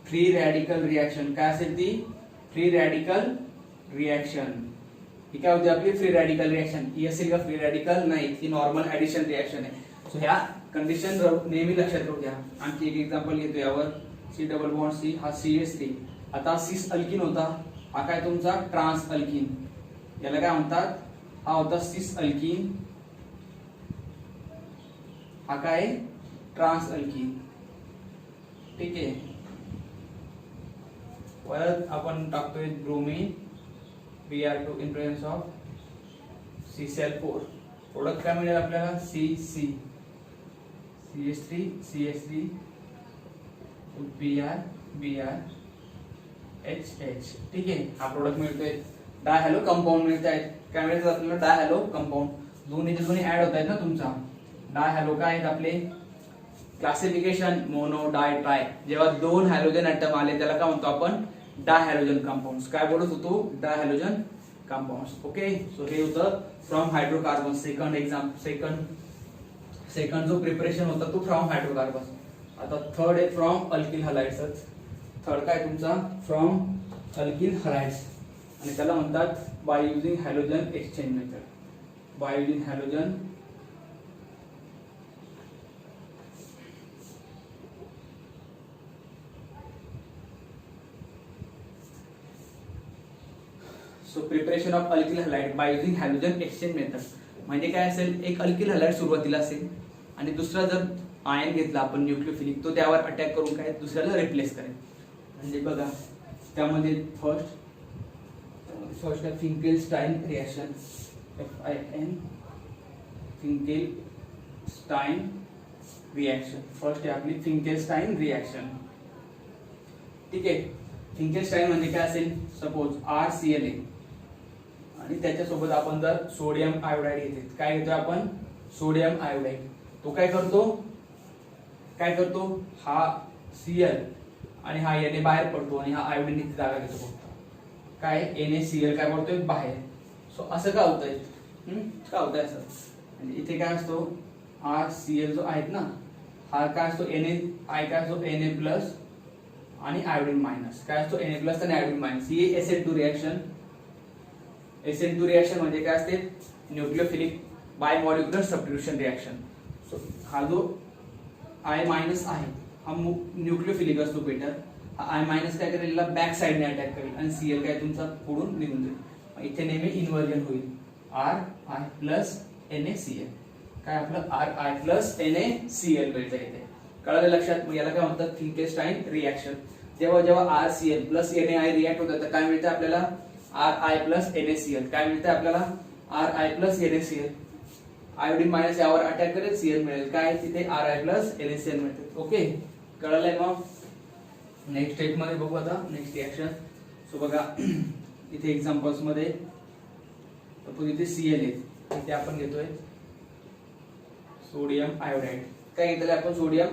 free radical reaction. काय असेल ती फ्री रॅडिकल रिॲक्शन. ही काय होती आपली फ्री रॅडिकल रिॲक्शन. ही असेल का फ्री रॅडिकल नाही, ती नॉर्मल ऍडिशन रिॲक्शन आहे. सो ह्या कंडिशन नेहमी लक्षात ठेवू द्या. आणखी एक एक्झाम्पल घेतो यावर. C डबल बॉन्ड C हा CH3. आता सिस अल्किन होता, हा काय तुमचा ट्रान्स अल्किन. याला काय म्हणतात हा होता सिस अल्किन, हा काय ट्रान्स अल्किन. ठीक आहे. परत आपण टाकतोय bromine Br2 in presence of CCl4. Product काय मिळेल आपल्याला CH3 Br HH. ठीक आहे. हा प्रोडक्ट मिळतोय. डायहॅलो कंपाऊंड मिळत आहेत. काय मिळतात आपल्याला? डायहॅलो कंपाऊंड. दोन्हीचे दोन्ही ऍड होत आहेत ना तुमचा. डायहॅलो काय आहेत आपले? क्लासिफिकेशन मोनो डाय ट्राय. जेव्हा दोन हॅलोजन ऍटम आले त्याला काय म्हणतो आपण? डायहॅलोजन कंपाऊंड्स. काय बोलत होतो? डायहॅलोजन कंपाऊंड्स. ओके. सो हे होतं फ्रॉम हायड्रोकार्बन. सेकंड जो प्रिपरेशन होता तो फ्रॉम हायड्रोकार्बन. आता थर्ड आहे फ्रॉम अल्किल हलाइड्स. थर्ड काय तुमचा? फ्रॉम अल्किल हलाइड्स आणि त्याला म्हणतात by using halogen exchange method. By using halogen so preparation of alkyl halide by using halogen exchange method. म्हणजे काय असेल? एक अल्किल हलाइड सुरुवातीला असेल आणि दुसरा जर आयन घेतला आपण न्यूक्लियोफिलिक, तो त्यावर अटॅक करून काय दुसऱ्याला रिप्लेस करेल. म्हणजे बघा त्यामध्ये फर्स्ट आहे Finkelstein reaction. FIN Finkelstein reaction. First आहे आपली फिंकेलस्टाईन रिएक्शन. ठीक आहे. फिंकेलस्टाईन म्हणजे काय असेल? सपोज RCl आणि त्याच्यासोबत आपण जर सोडियम आयोडाइड घेतले. काय घेतो आपण? Sodium iodide. तो काय करतो? हा Cl आणि हा Na बाहेर पडतो आणि हा आयोडीन इथे जागा घेतो. काय NaCl काय पडतोय बाहेर. सो असं का होतंय? का होतंय असं? म्हणजे इथे काय असतो? RCl जो आहेत ना, हा काय असतो? Na काय असतो? Na प्लस आणि आयोडीन मायनस. काय असतो? Na प्लस आणि आयोडीन मायनस. ही SN2 रिएक्शन. SN2 रिएक्शन म्हणजे काय असते? Nucleophilic bimolecular substitution reaction. So हा जो I मायनस आहे हा न्यूक्लियोफिलिक असतो बेटर. हा I मायनस काय करेल? बॅक साइडने अटॅक करेल आणि Cl काय तुमचा पुढून निघून जाईल. इथे नेहमी इन्व्हर्जन होईल. Ri plus NaCl. काय आपलं? Ri प्लस NaCl मिळतं इथे. कळलं लक्षात? मग याला काय म्हणतात? फिंकेलस्टाईन रिएक्शन. जेव्हा जेव्हा RCl प्लस NaI रिएक्ट होतं तर काय मिळतं आपल्याला? Ri plus NaCl. काय मिळतं आपल्याला? Ri plus NaCl. Iodine minus यावर अटॅक करेल, Cl मिळेल. काय तिथे? Ri प्लस NaCl मिळते. ओके. कळलंय मग? नेक्स्ट स्टेप मध्ये बघू आता नेक्स्ट रिएक्शन. सो बघा इथे एक्झाम्पल्स मध्ये इथे Cl आहे. इथे आपण घेतोय सोडियम आयोडाइड. काय घेतलं आपण? Sodium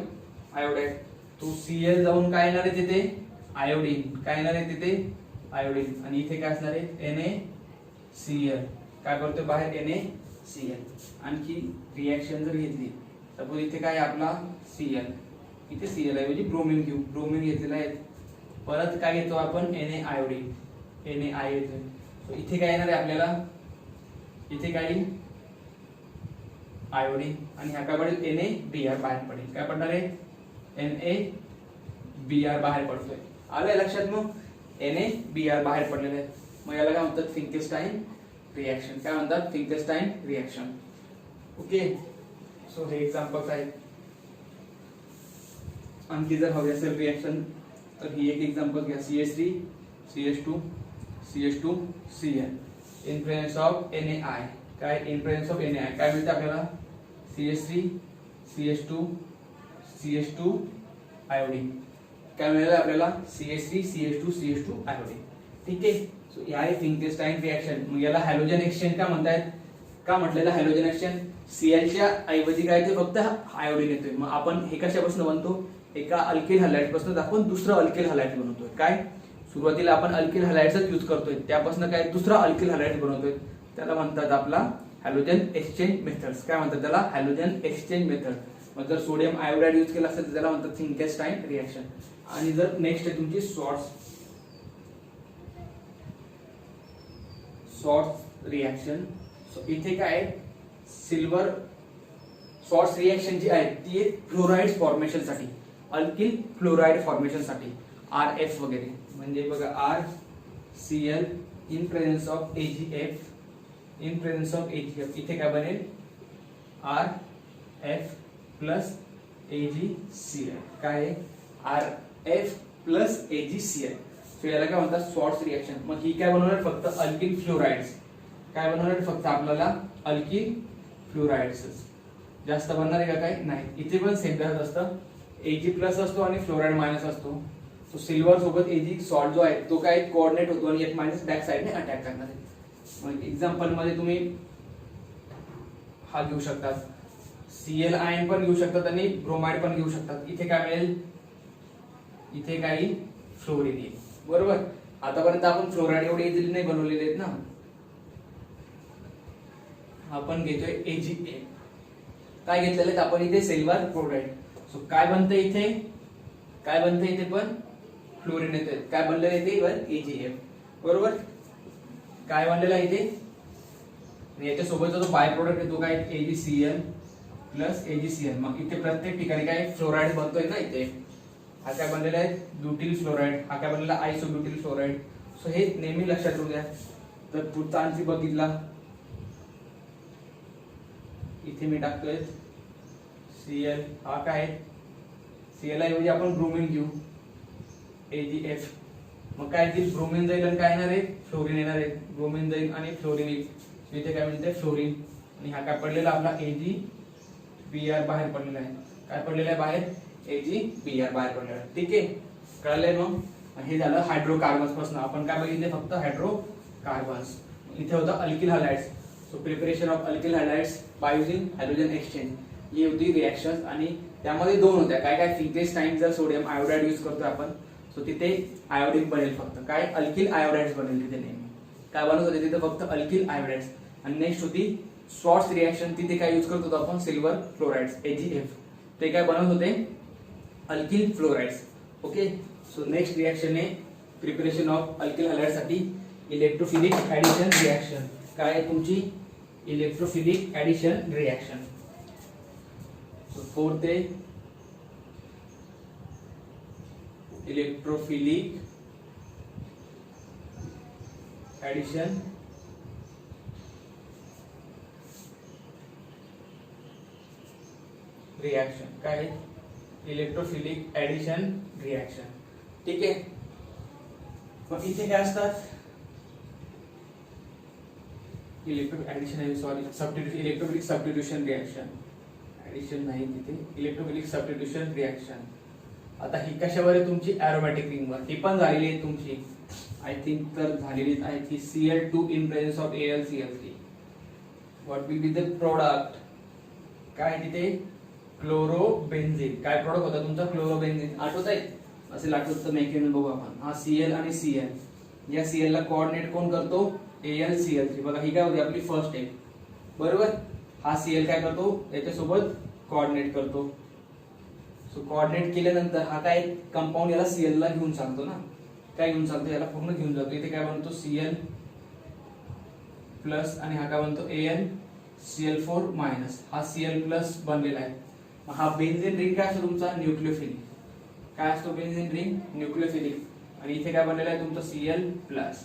iodide. तो Cl जाऊन काय येणार आहे तिथे? आयोडीन. काय येणार आहे तिथे? आयोडीन. आणि इथे काय असणार आहे? NaCl. काय करतोय बाहेर? NaCl. आणखी रिएक्शन जर घेतली सपोज इथे काय आपला Cl, इथे Cl ऐवजी ब्रोमीन घेऊ. ब्रोमीन घेतलेला आहे. परत काय घेतो आपण? Na iodine. NaI येतोय. सो इथे काय येणार आहे आपल्याला? इथे काय येईल? आयोडीन आणि ह्या काय पडेल? NaBr बाहेर पडेल. काय पडणार आहे? NaBr बाहेर पडतोय. आलंय लक्षात? मग NaBr बाहेर पडलेलं आहे. मग याला काय म्हणतात? फिंकेलस्टाईन रिएक्शन. काय म्हणतात? फिंकेलस्टाईन रिएक्शन. ओके. सो हे एक्झाम्पल्स आहेत. आणखी जर हवी असेल रिएक्शन तर ही एक एक्झाम्पल घ्या. CH3 CH2 CH2 Cl in presence of NaI. काय? इन प्रेझेन्स ऑफ NaI काय मिळतं आपल्याला? CH3 CH2 CH2 iodine. काय मिळालं आपल्याला? CH3 CH2 CH2 iodine. ठीक आहे. सो या आहे फिंकेलस्टाईन रिएक्शन. मग याला हॅलोजन एक्सचेंज का म्हणतायत? का म्हटलेलं हॅलोजन एक्सचेंज? Cl च्या ऐवजी काय ते फक्त आयोडीन येतोय. मग आपण हे कशापासून बनतो? एका अल्किल हलाइड पासून आपण दुसरं अल्किल हलाइड बनवतोय. काय? सुरुवातीला आपण अल्किल हलाइडचाच यूज करतोय, त्यापासून काय दुसरा अल्किल हलाइड बनवतोय. त्याला म्हणतात आपला हॅलोजन एक्सचेंज मेथड्स. काय म्हणतात त्याला? Halogen exchange method. मग जर सोडियम आयोडाइड यूज केला असेल तर त्याला म्हणतात फिंकेलस्टाईन रिएक्शन. आणि जर नेक्स्ट आहे तुमची शॉर्ट्स रिएक्शन. सो इथे काय सिल्वर शॉर्ट्स रिएक्शन जी आहे ती फ्लोराइड फॉर्मेशन साठी, अल्किल फ्लोराइड फॉर्मेशन साठी RF वगैरे. म्हणजे बघा RCl in presence of AgF. In presence of AgF इथे काय बनेल? RF plus AgCl. काय? RF plus AgCl. सो याला काय म्हणतात? Shorts reaction. मग ही काय बनवणार? फक्त अल्किल फ्लोराइड्स. काय बनवणार? फक्त आपल्याला अल्किल फ्लोराइड्स. जास्त बनणार आहे का? काय नाही. इथे पण सेम असतं. Ag प्लस असतो आणि फ्लोराइड मायनस असतो. तो सिल्वर सोबत एजी सॉल्ट जो आहे तो काय कोऑर्डिनेट होतो आणि एक मायनस बॅक साइडने अटॅक करणार आहे. मग एक्झाम्पल मध्ये तुम्ही हा घेऊ शकतात, Cl आयन पण घेऊ शकतात आणि ब्रोमाइड पण घेऊ शकतात. इथे काय मिळेल, इथे काही फ्लोरीन येईल. बरोबर. आतापर्यंत आपण फ्लोराईड एवढे इझिली नाही बनवलेले आहेत ना. आपण घेतोय AgA. काय घेतलेले आहेत आपण इथे, सिल्वर क्लोराईड. सो काय बनतं इथे, काय बनतं इथे पण फ्लोरीन येते. काय बनलेलं आहे इथे AgF. बरोबर. काय बनलेलं आहे इथे, याच्या सोबतचा जो बाय प्रोडक्ट आहे तो काय AgCl प्लस AgCl. मग इथे प्रत्येक ठिकाणी काय फ्लोराईड बनतोय ना. इथे हा काय बनलेला आहे ब्युटिल फ्लोराईड, हा काय बनलेला आयसोब्युटिल फ्लोराईड. सो हे नेहमी लक्षात ठेवू द्या. तर पुढचा आणखी बघितला, इथे मी टाकतोय Cl. हा काय Cl ऐवजी आपण ब्रोमीन घेऊ AgF. मग काय येईल, ब्रोमीन जाईल आणि काय येणार आहे, फ्लोरीन येणार आहे. ब्रोमीन जाईल आणि फ्लोरीन येईल. इथे काय म्हणते फ्लोरीन. आणि हा काय पडलेला आपला AgBr बाहेर पडलेला आहे. काय पडलेला आहे बाहेर, AgBr बाहेर पडलेला आहे. ठीक आहे, कळलंय. मग हे झालं हायड्रोकार्बन्स पासून. आपण काय बघितले, फक्त हायड्रोकार्बन्स. इथे होता alkyl halides. So preparation of alkyl halides by using hydrogen exchange, ही होती रिएक्शन. आणि त्यामध्ये दोन होत्या, काय काय फिंकेस्टाईन जर सोडियम आयोडाइड यूज करतोय आपण, सो तिथे आयोडीन बनेल फक्त. काय अल्किल आयोडाइड्स बनेल तिथे नेहमी. काय बनत होते तिथे फक्त अल्किल आयोडाइड्स. आणि नेक्स्ट होती स्वॉर्ट्स रिएक्शन, तिथे काय यूज करत होतो आपण, सिल्वर क्लोराइड्स AgF. ते काय बनत होते alkyl fluorides. Okay. So next reaction आहे प्रिपरेशन ऑफ अल्किल हॅलाइड साठी इलेक्ट्रोफिलिक ऍडिशन रिएक्शन. काय आहे तुमची electrophilic addition reaction. So fourth आहे इलेक्ट्रोफिलिक ऍडिशन रिएक्शन. काय इलेक्ट्रोफिलिक ऍडिशन रिएक्शन. ठीक आहे. मग इथे काय असतात, electro addition, sorry substitution, electrophilic substitution reaction. Addition नाही तिथे, इलेक्ट्रोफिलिक सबस्टिट्यूशन रिएक्शन. आता ही कशावर आहे तुमची, एरोमॅटिक रिंगवर. ही पण झालेली आहे तुमची, आय थिंक तर झालेली आहे की Cl2 in presence of AlCl3. What will be the product, काय तिथे क्लोरोबेन्झीन. काय प्रोडक्ट होता तुमचा, क्लोरोबेन्झीन. आठवत आहे, असेल आठवत तर मेकॅनिझम बघू आपण. हा Cl आणि Cl, या Cl ला कोऑर्डिनेट कोण करतो, AlCl3. बघा ही काय होती आपली फर्स्ट स्टेप. बरोबर. हा Cl काय करतो, याच्यासोबत कोऑर्डिनेट करतो. सो कोऑर्डिनेट केल्यानंतर हा काय कंपाऊंड याला Cl ला घेऊन सांगतो ना. काय घेऊन सांगतो, याला पूर्ण घेऊन जातो. इथे काय बनतो Cl प्लस आणि हा काय बनतो AlCl4 मायनस. हा Cl प्लस बनलेला आहे. हा बेन्झीन रिंग काय असतो तुमचा, न्यूक्लियोफिलिक. काय असतो बेन्झीन रिंग, न्यूक्लियोफिलिक. आणि इथे काय बनलेला आहे तुमचा Cl प्लस.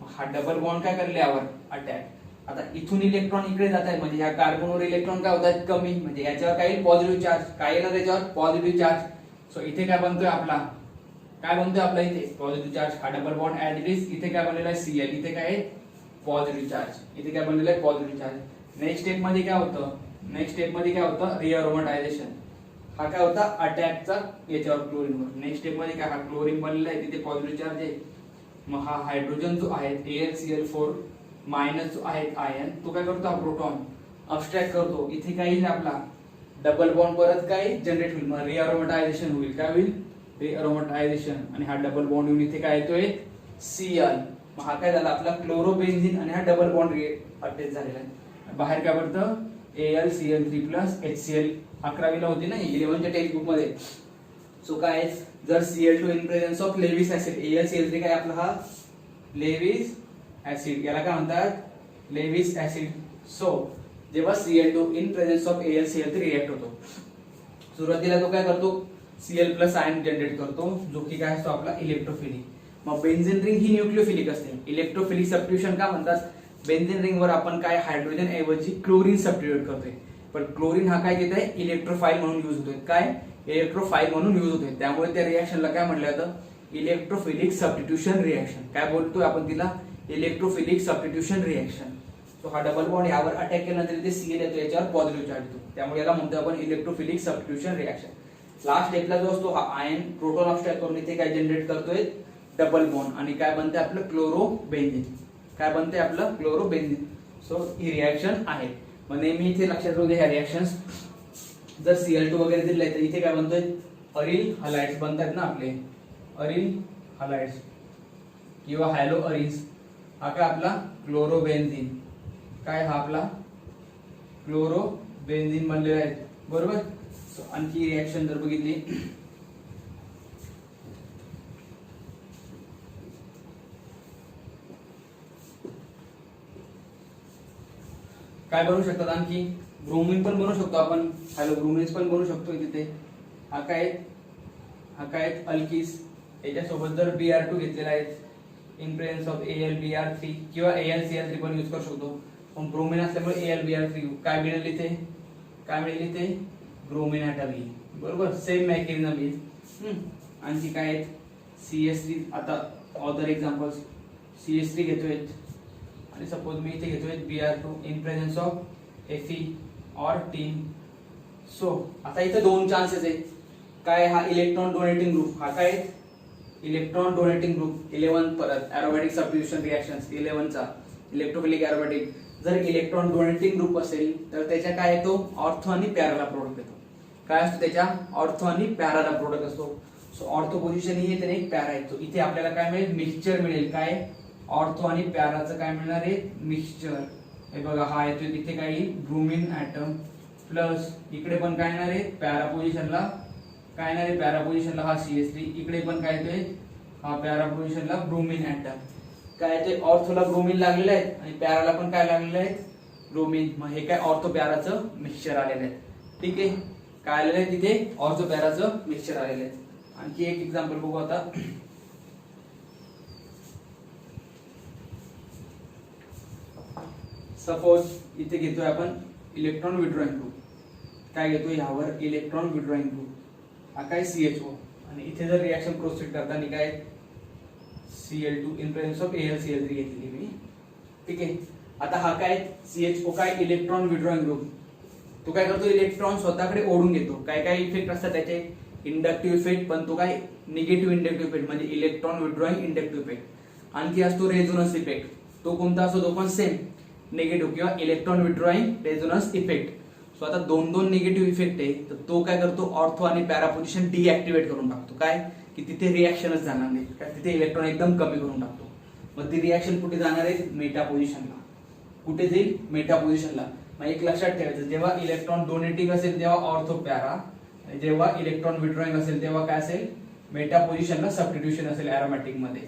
हा डबल बॉन्ड काय करले यावर अटॅक. आता इथून इलेक्ट्रॉन इकडे जात आहे, म्हणजे ह्या कार्बनवर इलेक्ट्रॉन काय होतात कमी, म्हणजे याच्यावर काय पॉझिटिव्ह चार्ज. काय येणार त्याच्यावर, पॉझिटिव्ह चार्ज. सो इथे काय बनतोय आपला, काय बनतोय आपला इथे पॉझिटिव्ह चार्ज. हा double bond as it is. इथे काय बनलेला आहे Cl, इथे काय आहे पॉझिटिव्ह चार्ज. इथे काय बनलेला आहे पॉझिटिव्ह चार्ज. नेक्स्ट स्टेप मध्ये काय होतं, नेक्स्ट स्टेप मध्ये काय होतं, रिअरोमटायझेशन. हा काय होता अटॅकचा याच्यावर क्लोरीनवर. नेक्स्ट स्टेप मध्ये काय, हा क्लोरीन बनलेला आहे, तिथे पॉझिटिव्ह चार्ज आहे. मग हा हायड्रोजन जो आहे AlCl4 मायनस जो आहे आयन, तो काय करतो, हा प्रोटॉन अब्स्ट्रॅक्ट करतो. इथे काय येईल आपला डबल बॉन्ड परत काय जनरेट होईल. मग रिअरोमटायझेशन होईल. काय होईल, रिअरोमटायझेशन. आणि हा डबल बॉन्ड येऊन इथे काय येतोय Cl. मग हा काय झाला आपला क्लोरोबेन्झीन आणि हा डबल बॉन्ड अटॅच झालेला आहे. बाहेर काय पडतं AlCl3 प्लस HCl. 11वीला होती ना 11च्या टेक्स्ट बुक मध्ये. सो काय जर Cl2 in presence of Lewis acid, AlCl3 काय आपला हा लेविस ऍसिड, याला काय म्हणतात लेविस ऍसिड. सो जेव्हा Cl2 in presence of AlCl3 react होतो, सुरुवातीला तो काय करतो Cl प्लस आयन जनरेट करतो, जो की काय असतो आपला इलेक्ट्रोफिलिक. मग बेन्झीन रिंग ही न्यूक्लियोफिलिक असते. इलेक्ट्रोफिलिक सबस्टिट्यूशन का म्हणतात, बेन्झीन रिंग वर आपण काय हायड्रोजन ऐवजी क्लोरीन सबस्टिट्यूट करतोय. पण क्लोरीन हा काय घेत आहे इलेक्ट्रोफाइल म्हणून यूज होतोय. काय इलेक्ट्रोफाइल म्हणून यूज होतोय. त्यामुळे त्या रिएक्शनला काय म्हटलं जातं, इलेक्ट्रोफिलिक सबस्टिट्यूशन रिएक्शन. काय बोलतोय आपण तिला, इलेक्ट्रोफिलिक सबस्टिट्यूशन रिएक्शन. सो हा डबल बॉन्ड यावर अटॅक केल्यानंतर इथे Cl येतो, याच्यावर पॉझिटिव्ह चार्ज येतो. त्यामुळे याला म्हणतो आपण इलेक्ट्रोफिलिक सबस्टिट्यूशन रिएक्शन. लास्ट स्टेपला जो असतो हा आयन प्रोटॉन ऑक्साईड करून इथे काय जनरेट करतोय डबल बॉन्ड आणि काय बनते आपलं क्लोरोबेन्झीन. काय बनते आपलं क्लोरोबेन्झीन. सो ही रिॲक्शन आहे. मग नेहमी इथे लक्षात ठेवू ह्या रिॲक्शन्स जर Cl2 वगैरे दिले तर इथे काय बनतोय अरिल हलाइड्स बनतात ना आपले अरिल हलाइड्स किंवा हॅलो अरिन्स. हा काय आपला क्लोरोबेन्झीन. काय हा आपला क्लोरोबेन्झीन बनलेला आहे बरोबर. आणखी रिॲक्शन जर बघितली काय बनवू शकतात आणखी ब्रोमीन पण बनवू शकतो आपण. हॅलो ब्रोमिन्स पण बनवू शकतो तिथे. हा काय अल्किस याच्यासोबत जर Br2 घेतलेला आहे इन प्रेझेन्स ऑफ AlBr3 किंवा AlCl3 पण यूज करू शकतो. पण ब्रोमीन असल्यामुळे AlBr3 काय मिळेल इथे ब्रोमीन ॲटम येईल बरोबर. सेम मेकॅनिझम येईल. आणखी काय आहेत CH3. आता अदर एक्झाम्पल्स CH3 घेतोय आणि सपोज मी इथे घेतोय Br2 in presence of Fe और टीम. सो आता इथे दोन चान्सेस आहेत. काय हा इलेक्ट्रॉन डोनेटिंग ग्रुप. हा काय इलेक्ट्रॉन डोनेटिंग ग्रुप 11 परत एरोमॅटिक सबस्टिट्यूशन रिएक्शन्स 11 चा इलेक्ट्रोफिलिक एरोमॅटिक. जर इलेक्ट्रॉन डोनेटिंग ग्रुप असेल तर त्याच्या काय येतो ऑर्थो आणि पॅराला प्रोडक्ट येतो. काय असतो त्याच्या ऑर्थो आणि पॅराला प्रोडक्ट असतो. सो ऑर्थो पोझिशन ही त्याने एक पॅरा येतो. इथे आपल्याला काय मिळेल मिक्सचर मिळेल. काय ऑर्थो आणि पॅराचं काय मिळणार आहे मिक्सचर. हे बघा हा येतो तिथे काय येईल ब्रोमीन ॲटम प्लस इकडे पण काय येणार आहे पॅरा पोझिशनला काय येणार आहे पॅरा पोझिशनला हा CH3. इकडे पण काय येतोय हा पॅरा पोझिशनला ब्रोमीन ॲटम. काय येतोय ऑर्थोला ब्रोमीन लागलेलं आहे आणि पॅराला पण काय लागलेलं आहे ब्रोमीन. मग हे काय ऑर्थो पॅराचं मिक्सचर आलेलं आहे. ठीक आहे. काय आलेलं आहे तिथे ऑर्थो पॅराचं मिक्सचर आलेलं आहे. आणखी एक एक्झाम्पल बघू आता. सपोज इथे घेतोय आपण इलेक्ट्रॉन विड्रॉइंग ग्रुप. काय घेतोय ह्यावर इलेक्ट्रॉन विड्रॉइंग ग्रुप. हा काय CHO आणि इथे जर रिॲक्शन प्रोसीड करताना काय Cl2 in presence of AlCl3 घेतली मी. ठीक आहे. आता हा काय CHO काय इलेक्ट्रॉन विड्रॉइंग ग्रुप. तो काय करतो इलेक्ट्रॉन स्वतःकडे ओढून घेतो. काय काय इफेक्ट असतात त्याचे इंडक्टिव्ह इफेक्ट पण तो काय निगेटिव्ह इंडक्टिव्ह इफेक्ट म्हणजे इलेक्ट्रॉन विड्रॉइंग इंडक्टिव्ह इफेक्ट. आणखी असतो रेझोनन्स इफेक्ट. तो कोणता असतो तो पण सेम निगेटिव्ह किंवा electron withdrawing resonance effect. So आता दोन निगेटिव्ह इफेक्ट आहे तर तो काय करतो ऑर्थो आणि पॅरा पोझिशन डिऍक्टिव्हेट करून टाकतो. काय की तिथे रिॲक्शनच जाणार नाही. काय तिथे इलेक्ट्रॉन एकदम कमी करून टाकतो. मग ती रिॲक्शन कुठे जाणार आहे मेटा पोझिशनला. कुठे जाईल मेटा पोझिशनला. मग एक लक्षात ठेवायचं जेव्हा इलेक्ट्रॉन डोनेटिंग असेल तेव्हा ऑर्थो पॅरा आणि जेव्हा इलेक्ट्रॉन विड्रॉइंग असेल तेव्हा काय असेल मेटा पोझिशनला सबस्टिट्यूशन असेल एरोमॅटिक मध्ये.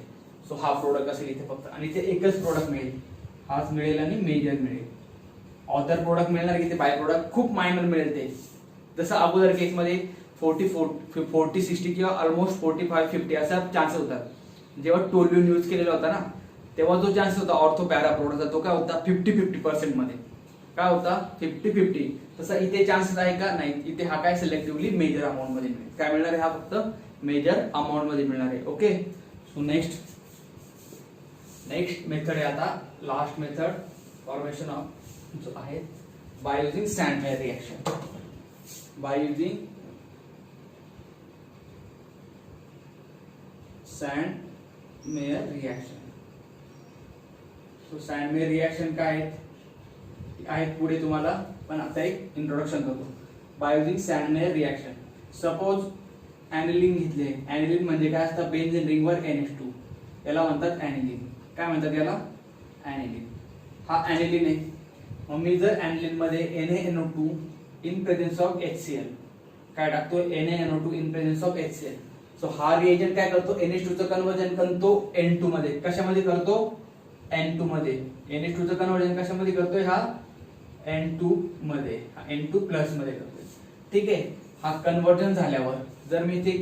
सो हा प्रोडक्ट असेल इथे फक्त आणि इथे एकच प्रोडक्ट मिळेल. हाच मिळेल आणि मेजर मिळेल. ऑदर प्रोडक्ट मिळणार की ते बाय प्रोडक्ट खूप मायनर मिळेल ते. जसं अगोदर केसमध्ये 40-60 किंवा ऑलमोस्ट 45-50 असा चान्सेस होतात. जेव्हा टोल्यून यूज केलेला होता ना तेव्हा जो चान्स होता ऑर्थो पॅरा प्रोडक्टचा तो काय होता 50-50% मध्ये. काय होता 50-50. तसा इथे चान्सेस आहे का नाही. इथे हा काय सिलेक्टिव्हली मेजर अमाऊंट मध्ये मिळेल. काय मिळणार आहे हा फक्त मेजर अमाऊंट मध्ये मिळणार आहे. ओके. सो नेक्स्ट मेथड आहे आता लास्ट मेथड फॉर्मेशन ऑफ जो आहे by using Sandmeyer reaction. By using Sandmeyer reaction. So Sandmeyer reaction काय आहेत पुढे तुम्हाला पण आता एक इंट्रोडक्शन करतो. By using Sandmeyer reaction. Suppose aniline घेतले. ॲनिलीन म्हणजे काय असतं बेन्झीन रिंगवर NH2 याला म्हणतात ॲनिलीन. काय म्हणतात याला ॲनिलीन. हा ॲनिलीन आहे. मग मी जर ॲनिलीन मध्ये NaNO2 in presence of HCl काय टाकतो NaNO2 in presence of HCl. So हा रिएजंट काय करतो NH2 चं कन्वर्जन करतो N2 मध्ये. कशामध्ये करतो N2 मध्ये. NH2 चं कन्वर्जन कशामध्ये करतोय हा N2 मध्ये. N2 प्लस मध्ये करतोय. ठीक आहे. हा कन्वर्जन झाल्यावर जर मी इथे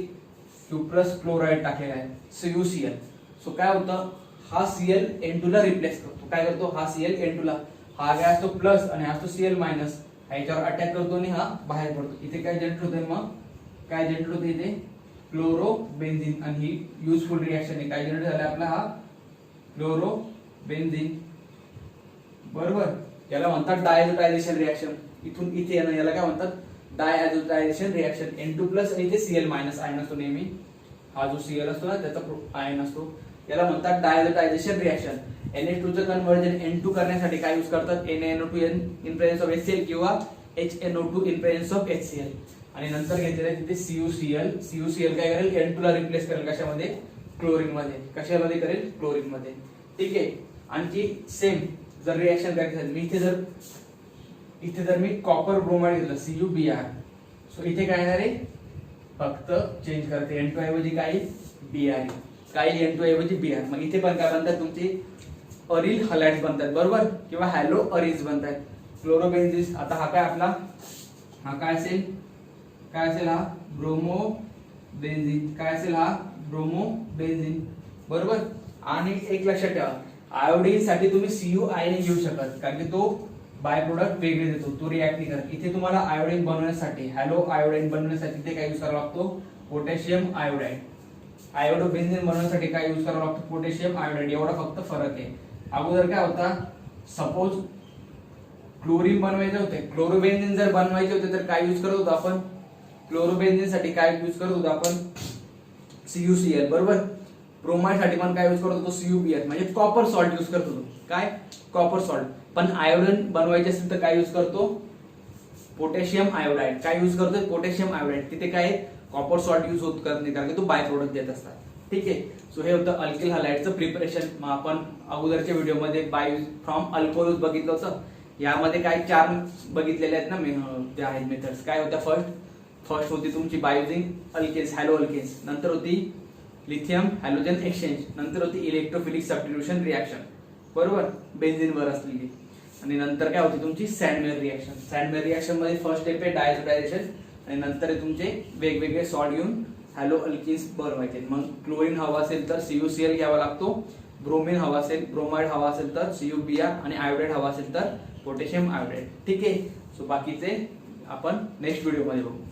Q+ क्लोराइड टाकलेला आहे CuCl. सो काय होतं हा Cl N2 ला रिप्लेस करतो. काय करतो हा Cl N2 ला. हा काय असतो प्लस आणि हा असतो Cl मायनस. ह्याच्यावर अटॅक करतो आणि हा बाहेर पडतो. इथे काय जनरेट होतंय मग काय जनरेट होते इथे क्लोरोबेन्झीन आणि ही युजफुल रिएक्शन आहे. काय जनरेट झालं आपला हा क्लोरोबेन्झीन बरोबर. याला म्हणतात डायझोटायझेशन रिएक्शन. इथून इथे येणं याला काय म्हणतात डायॲझोटायझेशन रिएक्शन N2 प्लस आणि इथे Cl मायनस आयन असतो नेहमी, हा जो Cl असतो ना त्याचा आयन असतो, याला म्हणतात डायॲझोटायझेशन रिएक्शन. NH2 चं कन्व्हर्जन N2 करण्यासाठी काय यूज करतात, NaNO2 in presence of HCl किंवा HNO2 in presence of HCl. आणि नंतर घेतलेलं आहे तिथे CuCl काय करेल, N2 ला रिप्लेस करेल कशामध्ये, क्लोरीन मध्ये. कशामध्ये करेल, क्लोरीन मध्ये. ठीक आहे. आणखी सेम जर रिएक्शन करायची असेल, इथे जर मी कॉपर ब्रोमाइड घेतलं CuBr, सो इथे काय येणार आहे, फक्त चेंज करते N2 ऐवजी काय Br, काय N2 ऐवजी Br. मग इथे पण काय बनतात तुमचे अरिल हलाइड्स बनतात बरोबर, किंवा हॅलो अरिल्स बनतात. क्लोरोबेन्झिन, आता हा काय आपला, हा काय असेल हा ब्रोमोबेन्झिन, काय असेल हा ब्रोमोबेन्झिन बरोबर. आणि एक लक्षात ठेवा, आयोडीन साठी तुम्ही Cu I नाही घेऊ शकत, कारण की तो बाय प्रोडक्ट वेगळे देतो, तो रिॲक्ट नाही करत. इथे तुम्हाला आयोडीन बनवण्यासाठी, हॅलो आयोडीन बनवण्यासाठी ते काय यूज करावा लागतो, पोटॅशियम आयोडाइड. आयोडोबेन्झिन बनवण्यासाठी काय यूज करावा लागतो, पोटॅशियम आयोडाइड. एवढा फक्त फरक आहे. अगोदर काय होता, सपोज क्लोरीन बनवायचे होते, क्लोरोबेन्झिन जर बनवायचे होते तर काय यूज करत होतो आपण, क्लोरोबेन्झिन साठी काय यूज करत होतो आपण, CuCl बरोबर. ब्रोमाइड साठी पण काय यूज करत होतो, CuBr, म्हणजे कॉपर सॉल्ट यूज करत होतो, काय कॉपर सॉल्ट. पण आयोडीन बनवायचे असेल तर काय यूज करतो, पोटॅशियम आयोडाइड. काय यूज करतोय, पोटॅशियम आयोडाइड. तिथे काय कॉपर सॉल्ट यूज होत करत नाही, कारण की तो बाय प्रोडक्ट देत असतात. ठीक आहे. सो हे होतं अल्किल हलाइडचं प्रिपरेशन. मग आपण अगोदरच्या व्हिडिओमध्ये बाय फ्रॉम अल्कोहोल्स बघितलं होतं. यामध्ये काय 4 बघितलेले आहेत ना, ते आहेत मेथड्स. काय होत्या, फर्स्ट होती तुमची by using alkanes, halo alkanes. नंतर होती लिथियम हॅलोजन एक्सचेंज. नंतर होती इलेक्ट्रोफिलिक सबस्टिट्यूशन रिएक्शन बरोबर, बेन्झिन वर असलेली. आणि नंतर काय होती तुमची सँडमेअर रिएक्शन. सँडमेअर रिएक्शन मध्ये फर्स्ट स्टेप आहे डायॲझोटायझेशन, आणि नंतर तुमचे वेगवेगळे सॉल्ट घेऊन हॅलो अल्किन्स बनवायचे. मग क्लोरीन हवा असेल तर CuCl घ्यावा लागतो, ब्रोमीन हवा असेल, ब्रोमाइड हवा असेल तर CuBr, आणि आयोडाइड हवा असेल तर पोटॅशियम आयोडाइड. ठीक आहे. सो बाकीचे आपण नेक्स्ट व्हिडिओ मध्ये बघू.